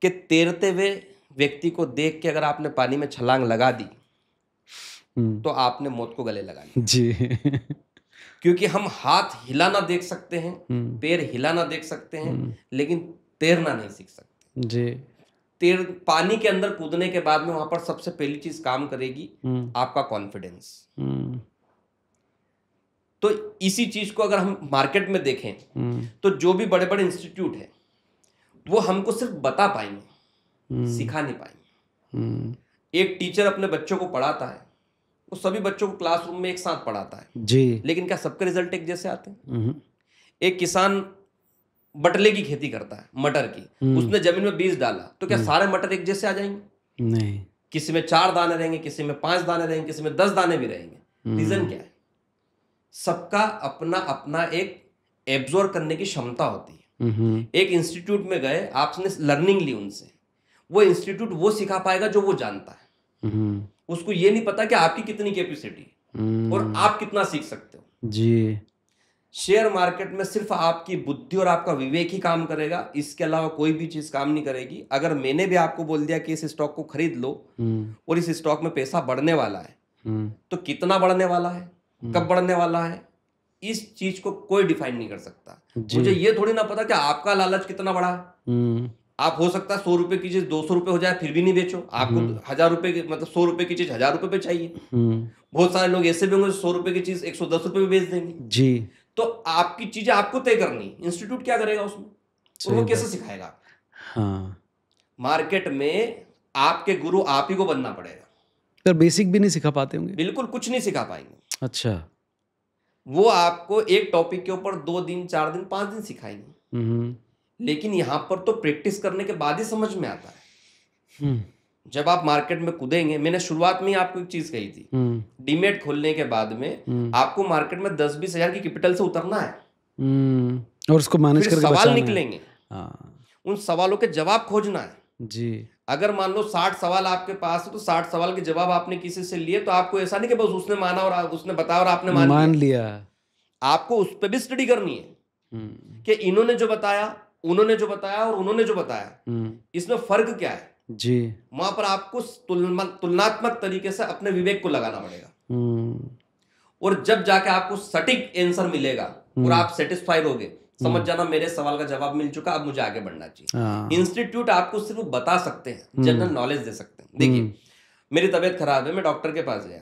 S1: कि तैरते हुए व्यक्ति को देख के अगर आपने पानी में छलांग लगा दी तो आपने मौत को गले लगा लिया
S2: जी।
S1: क्योंकि हम हाथ हिलाना देख सकते हैं, पैर हिलाना देख सकते हैं, लेकिन तैरना नहीं सीख सकते
S2: जी।
S1: पानी के अंदर कूदने के बाद में वहां पर सबसे पहली चीज काम करेगी आपका कॉन्फिडेंस। तो इसी चीज को अगर हम मार्केट में देखें तो जो भी बड़े बड़े इंस्टीट्यूट है वो हमको सिर्फ बता पाएंगे, सिखा नहीं पाएंगे। एक टीचर अपने बच्चों को पढ़ाता है, वो सभी बच्चों को क्लासरूम में एक साथ पढ़ाता है
S2: जी,
S1: लेकिन क्या सबके रिजल्ट एक जैसे आते हैं? एक किसान बटले की खेती करता है, मटर की, उसने जमीन में बीज डाला तो क्या सारे मटर एक जैसे आ जाएंगे?
S2: नहीं।
S1: किसी में 4 दाने रहेंगे, किसी में 5 दाने रहेंगे, किसी में 10 दाने भी रहेंगे। रीजन क्या है? सबका अपना अपना एक एब्जॉर्ब करने की क्षमता होती है। एक इंस्टीट्यूट में गए, आपने लर्निंग ली उनसे, वो इंस्टीट्यूट वो सिखा पाएगा जो वो जानता है। उसको ये नहीं पता कि आपकी कितनी कैपेसिटी और आप कितना सीख सकते हो।
S2: जी।
S1: शेयर मार्केट में सिर्फ आपकी बुद्धि और आपका विवेक ही काम करेगा, इसके अलावा कोई भी चीज काम नहीं करेगी। अगर मैंने भी आपको बोल दिया कि इस स्टॉक को खरीद लो और इस स्टॉक में पैसा बढ़ने वाला है तो कितना बढ़ने वाला है, कब बढ़ने वाला है, इस चीज को कोई डिफाइन नहीं कर सकता। मुझे ये थोड़ी ना पता कि आपका लालच कितना बड़ा है। आप हो सकता है 100 रुपए की चीज 200 रुपए हो जाए फिर भी नहीं बेचो। आपको 1000 रुपए की, मतलब 100 रुपए की चीज 1000 रुपए पे चाहिए। बहुत सारे लोग ऐसे भी होंगे 100 रुपए की चीज 110 रुपए में बेच देंगे
S2: जी।
S1: तो आपकी चीजें आपको तय करनी, इंस्टीट्यूट क्या करेगा उसमें, और वो कैसे सिखाएगा?
S2: हाँ,
S1: मार्केट में आपके गुरु आप ही को बनना पड़ेगा।
S2: पर बेसिक भी नहीं सिखा पाते होंगे?
S1: बिल्कुल कुछ नहीं सिखा पाएंगे।
S2: अच्छा।
S1: वो आपको एक टॉपिक के ऊपर 2 दिन 4 दिन 5 दिन सिखाएंगे, लेकिन यहाँ पर तो प्रैक्टिस करने के बाद ही समझ में आता है। जब आप मार्केट में कूदेंगे, मैंने शुरुआत में ही आपको एक चीज कही थी, डीमेट खोलने के बाद में आपको मार्केट में 10-20 हजार की कैपिटल से उतरना है
S2: और उसको मैनेज करके
S1: सवाल निकलेंगे,
S2: हाँ,
S1: उन सवालों के जवाब खोजना है
S2: जी।
S1: अगर मान लो 60 सवाल आपके पास है तो 60 सवाल के जवाब आपने किसी से लिए तो आपको ऐसा नहीं कि बस उसने माना और उसने बताया और आपने मान
S2: लिया। आपको
S1: उस पर भी स्टडी करनी है कि इन्होंने जो बताया, उन्होंने जो बताया और उन्होंने जो बताया, इसमें फर्क क्या है
S2: जी।
S1: वहां पर आपको तुलनात्मक तरीके से अपने विवेक को लगाना पड़ेगा और जब जाके आपको सटीक आंसर मिलेगा और आप सेटिस्फाइड होगे, समझ जाना मेरे सवाल का जवाब मिल चुका, अब मुझे आगे बढ़ना चाहिए। इंस्टीट्यूट आपको सिर्फ बता सकते हैं, जनरल नॉलेज दे सकते हैं। देखिए, मेरी तबीयत खराब है, मैं डॉक्टर के पास गया,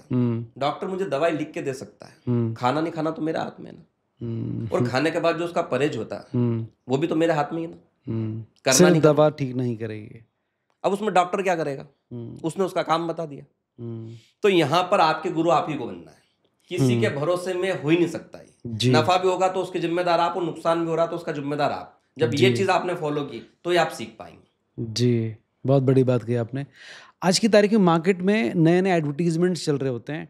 S1: डॉक्टर मुझे दवाई लिख के दे सकता है, खाना नहीं खाना तो मेरे हाथ में है ना, और खाने के बाद जो उसका परहेज होता है वो भी तो मेरे हाथ में ही ना, करना नहीं,
S2: दवा ठीक नहीं करेगी।
S1: अब उसमें डॉक्टर क्या करेगा, उसने उसका काम बता दिया। तो यहाँ पर आपके गुरु आप ही को बनना है, किसी के भरोसे में हो ही नहीं सकता है। नफा भी होगा तो उसके जिम्मेदार आप और नुकसान भी हो रहा तो उसका जिम्मेदार आप। जब ये चीज आपने फॉलो की तो ये आप सीख पाएंगे।
S2: जी, बहुत बड़ी बात कही आपने। आज की तारीख में मार्केट में नए नए एडवर्टीजमेंट्स चल रहे होते हैं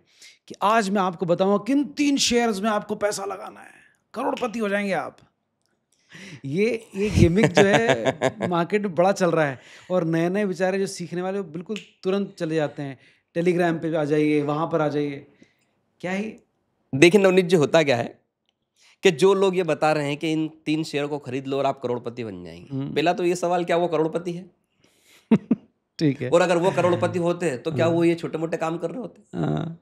S2: कि आज मैं आपको बताऊंगा किन 3 शेयर्स में आपको पैसा लगाना है, करोड़पति हो जाएंगे आप। ये गिमिक जो है मार्केट में बड़ा चल रहा है और नए नए बेचारे जो सीखने वाले वो बिल्कुल तुरंत चले जाते हैं, टेलीग्राम पे आ जाइए, वहाँ पर आ जाइए। क्या ही
S1: देखिए नवनीत जी, होता क्या है कि जो लोग ये बता रहे हैं कि इन 3 शेयर को खरीद लो और आप करोड़पति बन जाएंगे, पहला तो ये सवाल, क्या वो करोड़पति है?
S2: ठीक है।
S1: और अगर वो करोड़पति होते तो क्या वो ये छोटे मोटे काम कर रहे होते?
S2: हाँ।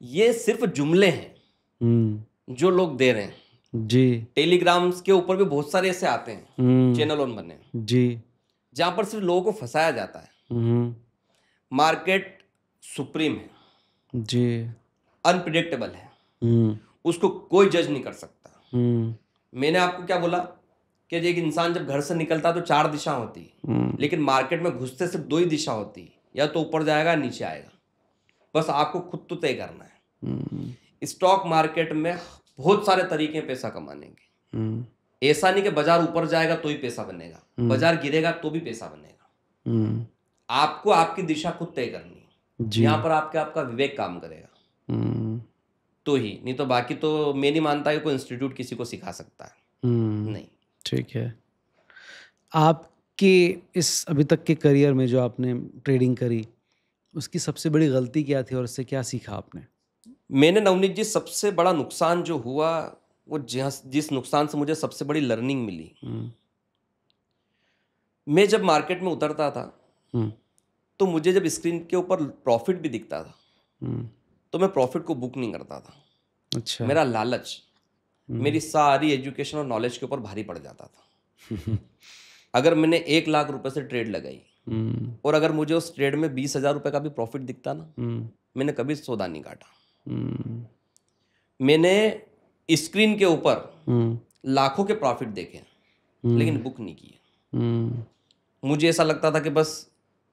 S1: ये सिर्फ जुमले हैं जो लोग दे रहे हैं।
S2: जी।
S1: टेलीग्राम्स के ऊपर भी बहुत सारे ऐसे आते हैं चैनल ऑन बने
S2: जी।
S1: जहां पर सिर्फ लोगों को फंसाया जाता है। मार्केट सुप्रीम है
S2: जी।
S1: अनप्रिडिक्टेबल है, उसको कोई जज नहीं कर सकता। मैंने आपको क्या बोला कि एक इंसान जब घर से निकलता तो 4 दिशा होती, लेकिन मार्केट में घुसते सिर्फ 2 ही दिशा होती, या तो ऊपर जाएगा नीचे आएगा। बस आपको खुद तो तय करना है। स्टॉक मार्केट में बहुत सारे तरीके हैं पैसा कमाने के। ऐसा नहीं कि बाजार ऊपर जाएगा तो ही पैसा बनेगा, बाजार गिरेगा तो भी पैसा बनेगा। आपको आपकी दिशा खुद तय करनी है। यहाँ पर आपका विवेक काम करेगा तो ही, नहीं तो बाकी तो मैं नहीं मानता कि कोई इंस्टीट्यूट किसी को सिखा सकता है। नहीं।
S2: ठीक है। आपके इस अभी तक के करियर में जो आपने ट्रेडिंग करी, उसकी सबसे बड़ी गलती क्या थी और उससे क्या सीखा आपने?
S1: मैंने नवनीत जी, सबसे बड़ा नुकसान जो हुआ वो जिस नुकसान से मुझे सबसे बड़ी लर्निंग मिली, मैं जब मार्केट में उतरता था तो मुझे जब स्क्रीन के ऊपर प्रॉफिट भी दिखता था तो मैं प्रॉफिट को बुक नहीं करता था।
S2: अच्छा।
S1: मेरा लालच मेरी सारी एजुकेशन और नॉलेज के ऊपर भारी पड़ जाता था। अगर मैंने 1 लाख रुपए से ट्रेड लगाई और अगर मुझे उस ट्रेड में 20,000 रुपए का भी प्रॉफिट दिखता ना, मैंने कभी सौदा नहीं काटा। मैंने स्क्रीन के ऊपर लाखों के प्रॉफिट देखे लेकिन बुक नहीं किए। मुझे ऐसा लगता था कि बस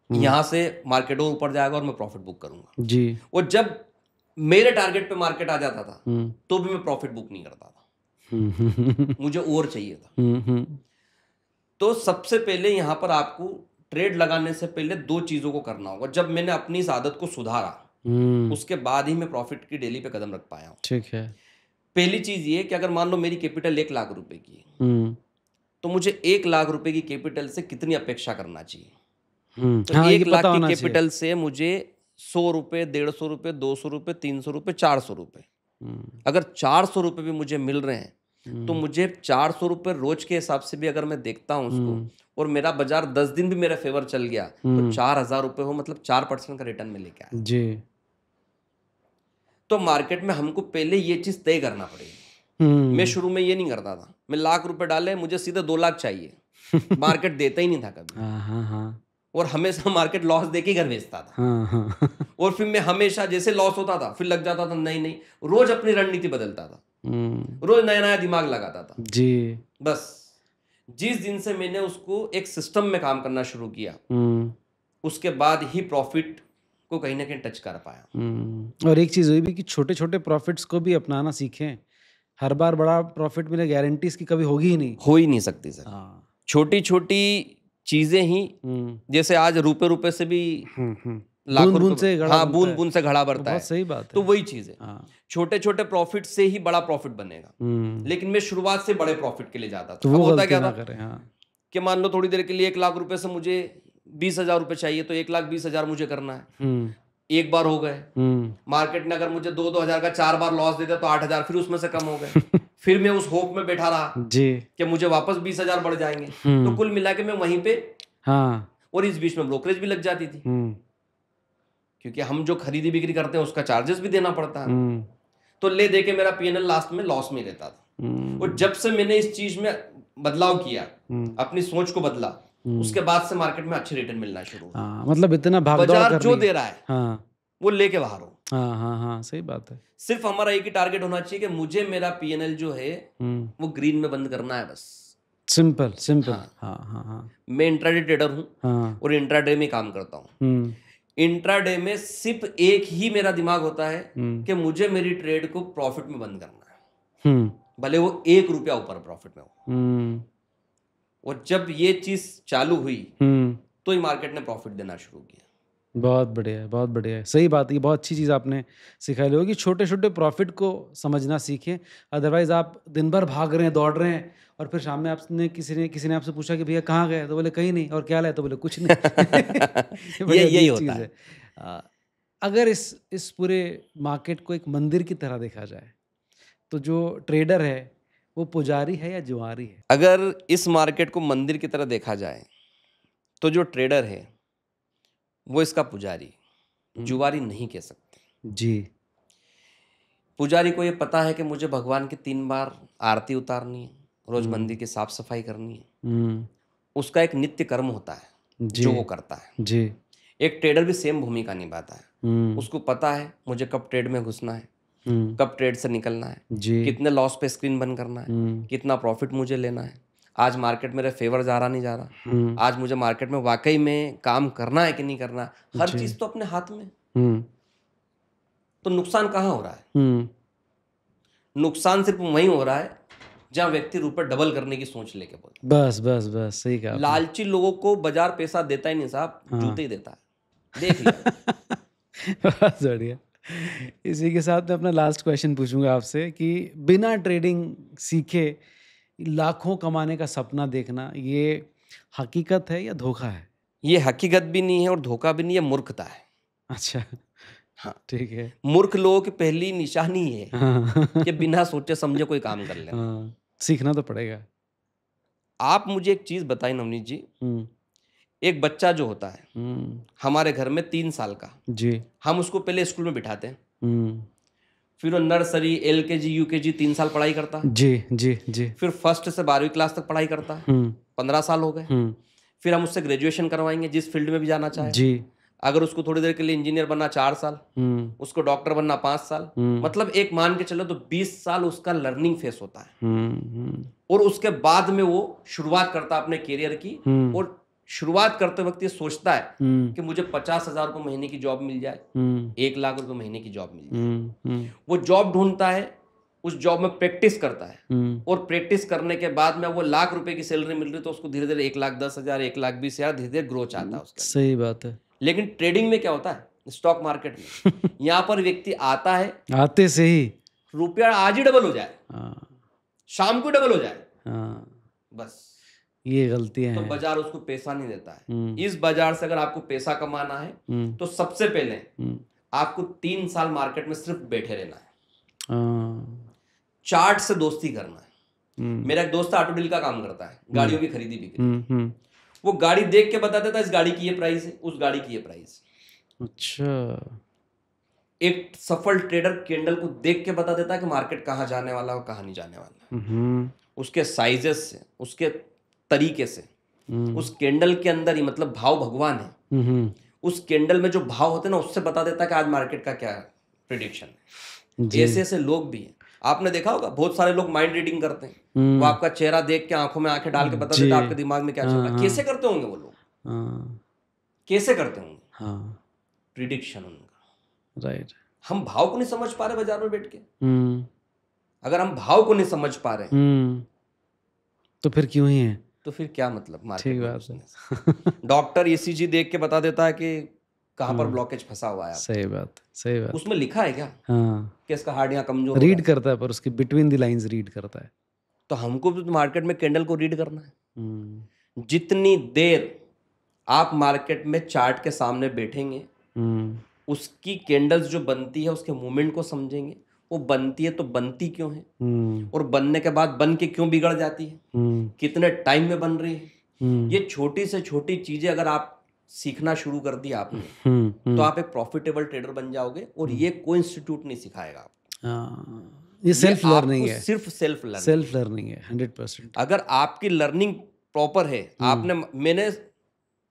S1: यहाँ से मार्केट और ऊपर जाएगा और मैं प्रॉफिट बुक करूंगा
S2: जी।
S1: और जब मेरे टारगेट पे मार्केट आ जाता था तो भी मैं प्रॉफिट बुक नहीं करता था, मुझे और चाहिए था। तो सबसे पहले यहाँ पर आपको ट्रेड लगाने से पहले 2 चीजों को करना होगा। जब मैंने अपनी इस आदत को सुधारा उसके बाद ही मैं प्रॉफिट की डेली पे कदम रख पाया हूँ।
S2: ठीक है।
S1: पहली चीज ये कि अगर मान लो मेरी कैपिटल 1 लाख रुपए की है तो मुझे 1 लाख रुपए की कैपिटल से कितनी अपेक्षा करना चाहिए। तो
S2: हाँ,
S1: 1 लाख की कैपिटल से मुझे 100 रुपए, 150 रुपए, 200 रुपए, 300 रुपए, 400 रुपए, अगर 400 रुपए भी मुझे मिल रहे हैं तो मुझे 400 रुपए रोज के हिसाब से भी अगर मैं देखता हूँ उसको और मेरा बाजार 10 दिन भी मेरा फेवर चल गया तो 4,000 रुपए हो, मतलब 4% का रिटर्न में लेके आया
S2: जी।
S1: तो मार्केट में हमको पहले ये चीज तय करना पड़ेगी। मैं शुरू में ये नहीं करता था, मैं लाख रुपए डाले मुझे सीधे 2 लाख चाहिए, मार्केट देता ही नहीं था कभी। और हमेशा मार्केट लॉस देके ही घर भेजता था। और फिर मैं हमेशा जैसे लॉस होता था फिर लग जाता था नहीं, रोज अपनी रणनीति बदलता था, रोज नया नया दिमाग लगाता था
S2: जी।
S1: बस जिस दिन से मैंने उसको एक सिस्टम में काम करना शुरू किया उसके बाद ही प्रॉफिट को कहीं ना कहीं टच कर पाया।
S2: और एक चीज हुई भी कि छोटे छोटे प्रॉफिट्स को भी अपनाना सीखें। हर बार बड़ा प्रॉफिट मिले गारंटी इसकी कभी होगी ही नहीं,
S1: हो ही नहीं सकती सर। छोटी छोटी चीजें ही, जैसे आज रुपए से भी लाखों
S2: बूंद से घड़ा,
S1: हाँ बूंद बूंद से घड़ा बढ़ता है।
S2: सही बात है।
S1: तो वही चीज है, छोटे छोटे प्रॉफिट से ही बड़ा प्रॉफिट बनेगा। लेकिन मैं शुरुआत से बड़े प्रॉफिट के लिए जाता था।
S2: तो वो
S1: होता क्या था
S2: कि
S1: मान लो थोड़ी देर के लिए 1 लाख रुपए से मुझे 20,000 रुपए चाहिए तो 1,20,000 मुझे करना है। एक बार हो गए, मार्केट ने अगर मुझे 2,000 का 4 बार लॉस दे दिया तो 8,000 फिर उसमें से कम हो गए। फिर मैं उस होप में बैठा रहा
S2: जी
S1: कि मुझे वापस 20,000 बढ़ जाएंगे। तो कुल मिला के मैं वहीं पे, और इस बीच में ब्रोकरेज भी लग जाती थी क्योंकि हम जो खरीदी बिक्री करते हैं उसका चार्जेस भी देना पड़ता है। तो ले दे के मेरा पीएनएल लास्ट में लॉस में रहता था। और जब से मैंने इस चीज में बदलाव किया, अपनी सोच को बदला, उसके बाद से मार्केट में अच्छे रिटर्न मिलना शुरू हुआ।
S2: मतलब इतना
S1: बाजार जो दे रहा है वो लेके बाहर हो।
S2: हाँ, सही बात है।
S1: सिर्फ हमारा एक ही टारगेट होना चाहिए कि मुझे मेरा पीएनएल जो है वो ग्रीन में बंद करना है, बस
S2: सिंपल।
S1: हाँ। मैं इंट्राडे ट्रेडर हूँ और इंट्राडे में काम करता हूँ। इंट्राडे में सिर्फ एक ही मेरा दिमाग होता है कि मुझे मेरी ट्रेड को प्रॉफिट में बंद करना है, भले वो 1 रुपया ऊपर प्रॉफिट में हो। और जब ये चीज चालू हुई तो ही मार्केट ने प्रॉफिट देना शुरू किया।
S2: बहुत बढ़िया, बहुत बढ़िया है। सही बात है, बहुत अच्छी चीज़ आपने सिखाई लोगों कि छोटे छोटे प्रॉफिट को समझना सीखें। अदरवाइज आप दिन भर भाग रहे हैं, दौड़ रहे हैं और फिर शाम में आपने किसी ने आपसे पूछा कि भैया कहाँ गए, तो बोले कहीं नहीं, और क्या लाए, तो बोले कुछ नहीं।
S1: यही होता है।
S2: अगर इस पूरे मार्केट को एक मंदिर की तरह देखा जाए तो जो ट्रेडर है वो पुजारी है या जुआरी है?
S1: अगर इस मार्केट को मंदिर की तरह देखा जाए तो जो ट्रेडर है वो इसका पुजारी, जुआरी नहीं कह सकते।
S2: जी।
S1: पुजारी को ये पता है कि मुझे भगवान की 3 बार आरती उतारनी है, रोज मंदिर की साफ सफाई करनी है, उसका एक नित्य कर्म होता है जो वो करता है।
S2: जी।
S1: एक ट्रेडर भी सेम भूमिका निभाता है। उसको पता है मुझे कब ट्रेड में घुसना है, कब ट्रेड से निकलना है,
S2: जी।
S1: कितने लॉस पे स्क्रीन बंद करना है, कितना प्रॉफिट मुझे लेना है, आज मार्केट मेरे फेवर जा रहा नहीं जा रहा, आज मुझे मार्केट में वाकई में काम करना है कि नहीं करना, हर चीज तो अपने हाथ में। तो नुकसान कहाँ हो रहा है? नुकसान सिर्फ वहीं हो रहा है जहां व्यक्ति रुपए डबल करने की सोच लेके बोलता
S2: बस बस बस सही कहा
S1: है।
S2: आपने।
S1: लालची लोगों को बाजार पैसा देता ही नहीं साहब, जूते ही देता है, देख लिया।
S2: बहुत बढ़िया। इसी के साथ मैं अपना लास्ट क्वेश्चन पूछूंगा आपसे कि बिना ट्रेडिंग सीखे लाखों कमाने का सपना देखना, ये हकीकत है या धोखा है?
S1: ये हकीकत भी नहीं है और धोखा भी नहीं है, मूर्खता है।
S2: अच्छा,
S1: हाँ,
S2: ठीक है।
S1: मूर्ख लोगों की पहली निशानी है
S2: हाँ।
S1: कि बिना सोचे समझे कोई काम कर लेना।
S2: हाँ, सीखना तो पड़ेगा।
S1: आप मुझे एक चीज बताइए नवनीत जी, एक बच्चा जो होता है हमारे घर में 3 साल का,
S2: जी।
S1: हम उसको पहले स्कूल में बिठाते हैं, फिर वो नर्सरी, LKG, UKG 3 साल पढ़ाई करता है,
S2: जी जी जी।
S1: फिर 1st से 12वीं क्लास तक पढ़ाई करता है, 15 साल हो गए। फिर हम उससे ग्रेजुएशन करवाएंगे जिस फील्ड में भी जाना चाहे।
S2: जी।
S1: अगर उसको थोड़ी देर के लिए इंजीनियर बनना 4 साल, उसको डॉक्टर बनना 5 साल, मतलब एक मान के चलो तो 20 साल उसका लर्निंग फेस होता है। और उसके बाद में वो शुरुआत करता है अपने करियर की, और शुरुआत करते वक्त ये सोचता है कि मुझे 50,000 रुपये महीने की जॉब मिल जाए, 1 लाख रुपए महीने की जॉब मिल जाए। वो जॉब ढूंढता है, उस जॉब में प्रैक्टिस करता है, और प्रैक्टिस करने के बाद में वो लाख रुपए की सैलरी मिल रही तो उसको धीरे धीरे 1,10,000, 1,20,000 धीरे धीरे ग्रोथ आता है उसका।
S2: सही बात है।
S1: लेकिन ट्रेडिंग में क्या होता है, स्टॉक मार्केट में यहाँ पर व्यक्ति आता है,
S2: आते से ही
S1: रुपया आज ही डबल हो जाए, शाम को डबल हो जाए, बस
S2: ये गलतियां
S1: तो
S2: हैं।
S1: बाजार उसको पैसा नहीं देता है। इस बाजार से अगर आपको पैसा कमाना है तो सबसे पहले आपको 3 साल मार्केट में सिर्फ बैठे रहना है, चार्ट से दोस्ती करना है। मेरा एक दोस्त ऑटो डील का काम करता है, गाड़ियों की खरीदी बिक्री। वो गाड़ी देख के बता देता है इस गाड़ी की ये प्राइस है, उस गाड़ी की ये प्राइस।
S2: अच्छा।
S1: एक सफल ट्रेडर कैंडल को देख के बता देता है कि मार्केट कहाँ जाने वाला है और कहाँ नहीं जाने वाला। उसके साइजेस से, उसके तरीके से, उस कैंडल के अंदर ही, मतलब भाव भगवान है, उस कैंडल में जो भाव होते हैं ना उससे बता देता है कि आज मार्केट का क्या प्रेडिक्शन है। ऐसे ऐसे लोग भी हैं, आपने देखा होगा बहुत सारे लोग माइंड रीडिंग करते हैं। वो आपका चेहरा देख के आंखों में आंखें डाल के बता देता है आपके दिमाग में क्या चल रहा है। कैसे करते होंगे वो लोग, कैसे करते होंगे? प्रिडिक्शन उनका।
S2: राइट। हम
S1: भाव को नहीं समझ पा रहे बाजार में बैठ के। अगर हम भाव को नहीं समझ पा रहे
S2: तो फिर क्यों ही है?
S1: तो फिर क्या मतलब मार्केट
S2: ठीक
S1: में
S2: बात
S1: घुसने से? डॉक्टर ECG देख के बता देता है कि कहाँ पर ब्लॉकेज फंसा हुआ है।
S2: सही बात, सही बात।
S1: उसमें लिखा है क्या कि इसका हार्ट यहाँ कमजोर
S2: रीड करता है, पर उसकी बिटवीन द लाइंस रीड करता है।
S1: तो हमको भी मार्केट में कैंडल को रीड करना है। जितनी देर आप मार्केट में चार्ट के सामने बैठेंगे, उसकी कैंडल्स जो बनती है उसके मूवमेंट को समझेंगे। वो बनती है तो बनती क्यों है, और बनने के बाद बन के क्यों बिगड़ जाती है, कितने टाइम में बन रही है। ये छोटी से छोटी चीजें अगर आप सीखना शुरू कर दिया आपने तो आप एक प्रॉफिटेबल ट्रेडर बन जाओगे। और ये कोई इंस्टीट्यूट नहीं सिखाएगा आपको।
S2: ये सेल्फ लर्निंग है,
S1: सिर्फ सेल्फ
S2: लर्निंग है 100%।
S1: अगर आपकी लर्निंग प्रॉपर है, मैंने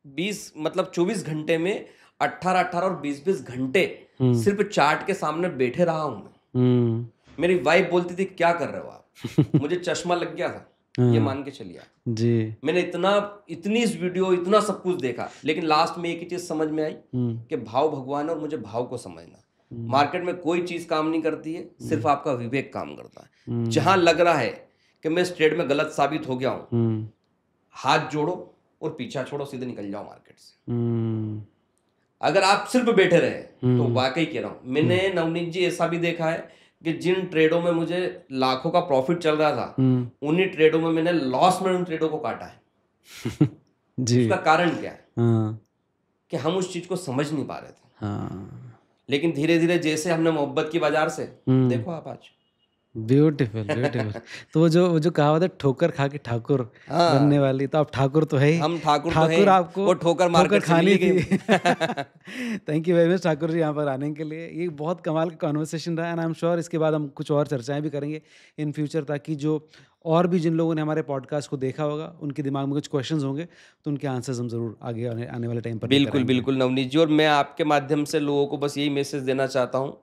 S1: 24 घंटे में 18 और 20 घंटे सिर्फ चार्ट के सामने बैठे रहा हूं मैं। मेरी वाइफ बोलती थी क्या कर रहे हो आप मुझे चश्मा लग गया था, ये मान के चलिए
S2: जी।
S1: मैंने इतनी वीडियो, इतना सब कुछ देखा, लेकिन लास्ट में एक ही चीज समझ में आई कि भाव भगवान है और मुझे भाव को समझना। मार्केट में कोई चीज काम नहीं करती है, सिर्फ आपका विवेक काम करता है। जहां लग रहा है कि मैं इस ट्रेड में गलत साबित हो गया हूं, हाथ जोड़ो और पीछा छोड़ो, सीधे निकल जाओ मार्केट से। अगर आप सिर्फ बैठे रहे तो वाकई कह रहा हूं, मैंने नवनीत जी ऐसा भी देखा है कि जिन ट्रेडों में मुझे लाखों का प्रॉफिट चल रहा था, उन्हीं ट्रेडों में मैंने लॉस में उन ट्रेडों को काटा है। जी। उसका कारण क्या है? कि हम उस चीज को समझ नहीं पा रहे थे। लेकिन धीरे धीरे जैसे हमने मोहब्बत की बाजार से, देखो आप आज
S2: ब्यूटीफुल ब्यूटीफुल। तो वो जो कहावत है, ठोकर खा के ठाकुर बनने
S1: हाँ
S2: वाली, तो आप ठाकुर तो है ही।
S1: हम ठाकुर तो
S2: ठाकुर
S1: हैं,
S2: आपको
S1: वो ठोकर
S2: ठोकर
S1: मार्केट से
S2: खानी
S1: मिली
S2: थी।
S1: गई।
S2: Thank you very much Thakur ji यहाँ पर आने के लिए। ये बहुत कमाल का कॉन्वर्सेशन रहा, एंड आई एम श्योर इसके बाद हम कुछ और चर्चाएं भी करेंगे इन फ्यूचर, ताकि जो और भी जिन लोगों ने हमारे पॉडकास्ट को देखा होगा उनके दिमाग में कुछ क्वेश्चंस होंगे, तो उनके आंसर्स हम ज़रूर आगे आने वाले टाइम पर लेकर
S1: बिल्कुल
S2: आएंगे।
S1: बिल्कुल नवनीत जी, और मैं आपके माध्यम से लोगों को बस यही मैसेज देना चाहता हूँ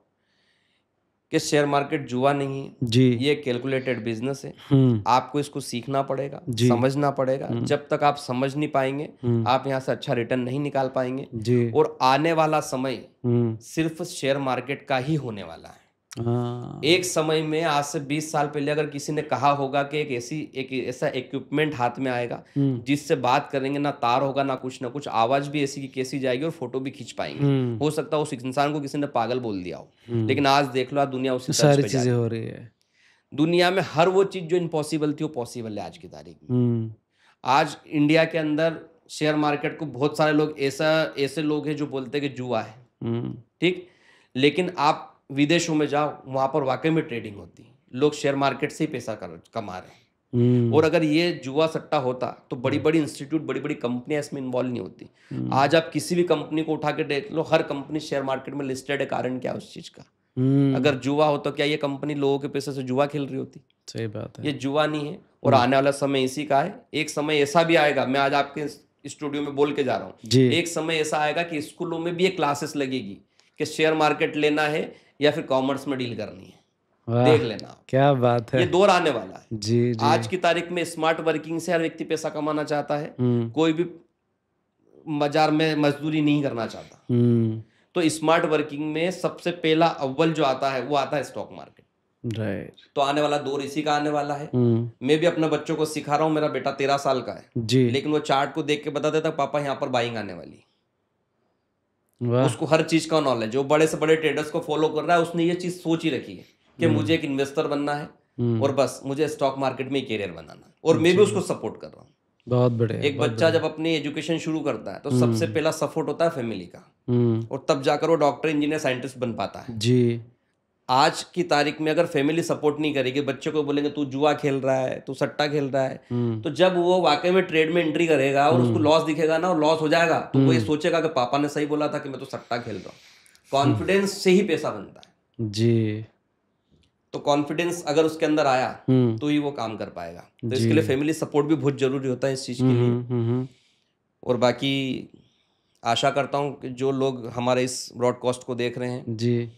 S1: कि शेयर मार्केट जुआ नहीं है,
S2: जी।
S1: ये कैलकुलेटेड बिजनेस है।
S2: हम्म।
S1: आपको इसको सीखना पड़ेगा,
S2: जी।
S1: समझना पड़ेगा। जब तक आप समझ नहीं पाएंगे, आप यहाँ से अच्छा रिटर्न नहीं निकाल पाएंगे।
S2: जी।
S1: और आने वाला समय
S2: हम्म।
S1: सिर्फ शेयर मार्केट का ही होने वाला है।
S2: हाँ।
S1: एक समय में आज से 20 साल पहले अगर किसी ने कहा होगा कि एक ऐसा इक्विपमेंट हाथ में आएगा जिससे बात करेंगे, ना तार होगा ना कुछ, आवाज भी ऐसी की कैसी जाएगी और फोटो भी खींच पाएंगे, हो सकता है उस इंसान को किसी ने पागल बोल दिया हो। लेकिन आज देख लो, आज दुनिया उसी तर्ज
S2: सारी
S1: पे जा
S2: चीज़ें
S1: रही है।
S2: हो रही है।
S1: दुनिया में हर वो चीज जो इम्पॉसिबल थी वो पॉसिबल है आज की तारीख में। आज इंडिया के अंदर शेयर मार्केट को बहुत सारे लोग ऐसे लोग हैं जो बोलते हैं कि जुआ है, ठीक। लेकिन आप विदेशों में जाओ, वहां पर वाकई में ट्रेडिंग होती है, लोग शेयर मार्केट से ही पैसा कमा रहे हैं। और अगर ये जुआ सट्टा होता तो बड़ी बड़ी इंस्टीट्यूट, बड़ी बड़ी कंपनियां इसमें इन्वॉल्व नहीं होती। आज आप किसी भी कंपनी को उठा के देख लो, हर कंपनी शेयर मार्केट में लिस्टेड है। कारण क्या है उस चीज का? अगर जुआ हो तो क्या ये कंपनी लोगों के पैसे से जुआ खेल रही होती?
S2: सही बात है।
S1: ये जुआ नहीं है। और आने वाला समय इसी का है। एक समय ऐसा भी आएगा, मैं आज आपके स्टूडियो में बोल के जा रहा हूँ,
S2: जी।
S1: एक समय ऐसा आएगा कि स्कूलों में भी ये क्लासेस लगेगी कि शेयर मार्केट लेना है या फिर कॉमर्स में डील करनी है।
S2: वाह,
S1: देख लेना आप,
S2: क्या बात है।
S1: ये दौर आने वाला है।
S2: जी जी।
S1: आज की तारीख में स्मार्ट वर्किंग से हर व्यक्ति पैसा कमाना चाहता है, कोई भी बाजार में मजदूरी नहीं करना चाहता। तो स्मार्ट वर्किंग में सबसे पहला अव्वल जो आता है वो आता है स्टॉक मार्केट।
S2: राइट।
S1: तो आने वाला दौर इसी का आने वाला है। मैं भी अपने बच्चों को सिखा रहा हूँ। मेरा बेटा 13 साल का है
S2: जी।
S1: लेकिन वो चार्ट को देख के बता देता पापा यहाँ पर बाइंग आने वाली।
S2: वाह।
S1: उसको हर चीज का नॉलेज, जो बड़े से बड़े ट्रेडर्स को फॉलो कर रहा है, उसने ये चीज सोच ही रखी है कि मुझे एक इन्वेस्टर बनना है और बस मुझे स्टॉक मार्केट में कैरियर बनाना है। और मैं भी उसको सपोर्ट कर रहा हूँ।
S2: बहुत बढ़िया।
S1: एक बच्चा जब अपनी एजुकेशन शुरू करता है तो सबसे पहला सपोर्ट होता है फैमिली का, और तब जाकर वो डॉक्टर, इंजीनियर, साइंटिस्ट बन पाता है।
S2: जी।
S1: आज की तारीख में अगर फैमिली सपोर्ट नहीं करेगी, बच्चे को बोलेंगे तू जुआ खेल रहा है, तू सट्टा खेल रहा है, तो जब वो वाकई में ट्रेड में एंट्री करेगा और उसको लॉस दिखेगा ना, और लॉस हो जाएगा, तो वो ये सोचेगा कि पापा ने सही बोला था कि मैं तो सट्टा खेल रहा हूँ। कॉन्फिडेंस से ही पैसा बनता है।
S2: जी।
S1: तो कॉन्फिडेंस अगर उसके अंदर आया तो ही वो काम कर पाएगा। तो इसके लिए फैमिली सपोर्ट भी बहुत जरूरी होता है इस चीज के लिए। और बाकी आशा करता हूँ कि जो लोग हमारे इस ब्रॉडकास्ट को देख रहे हैं
S2: जी,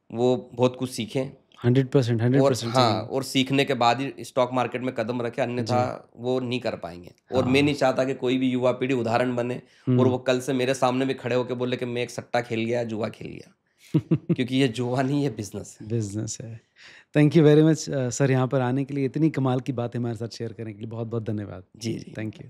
S1: वो बहुत कुछ सीखें।
S2: 100%
S1: और
S2: 100%।
S1: हाँ, और सीखने के बाद ही स्टॉक मार्केट में कदम रखे, अन्यथा वो नहीं कर पाएंगे। और मैं नहीं चाहता कि कोई भी युवा पीढ़ी उदाहरण बने और वो कल से मेरे सामने भी खड़े होकर बोले कि मैं एक सट्टा खेल गया, जुआ खेल गया। क्योंकि ये जुआ नहीं, ये बिजनेस है।
S2: बिजनेस है। Thank you very much sir, यहाँ पर आने के लिए, इतनी कमाल की बातें हमारे साथ शेयर करने के लिए बहुत बहुत धन्यवाद।
S1: जी जी।
S2: Thank you.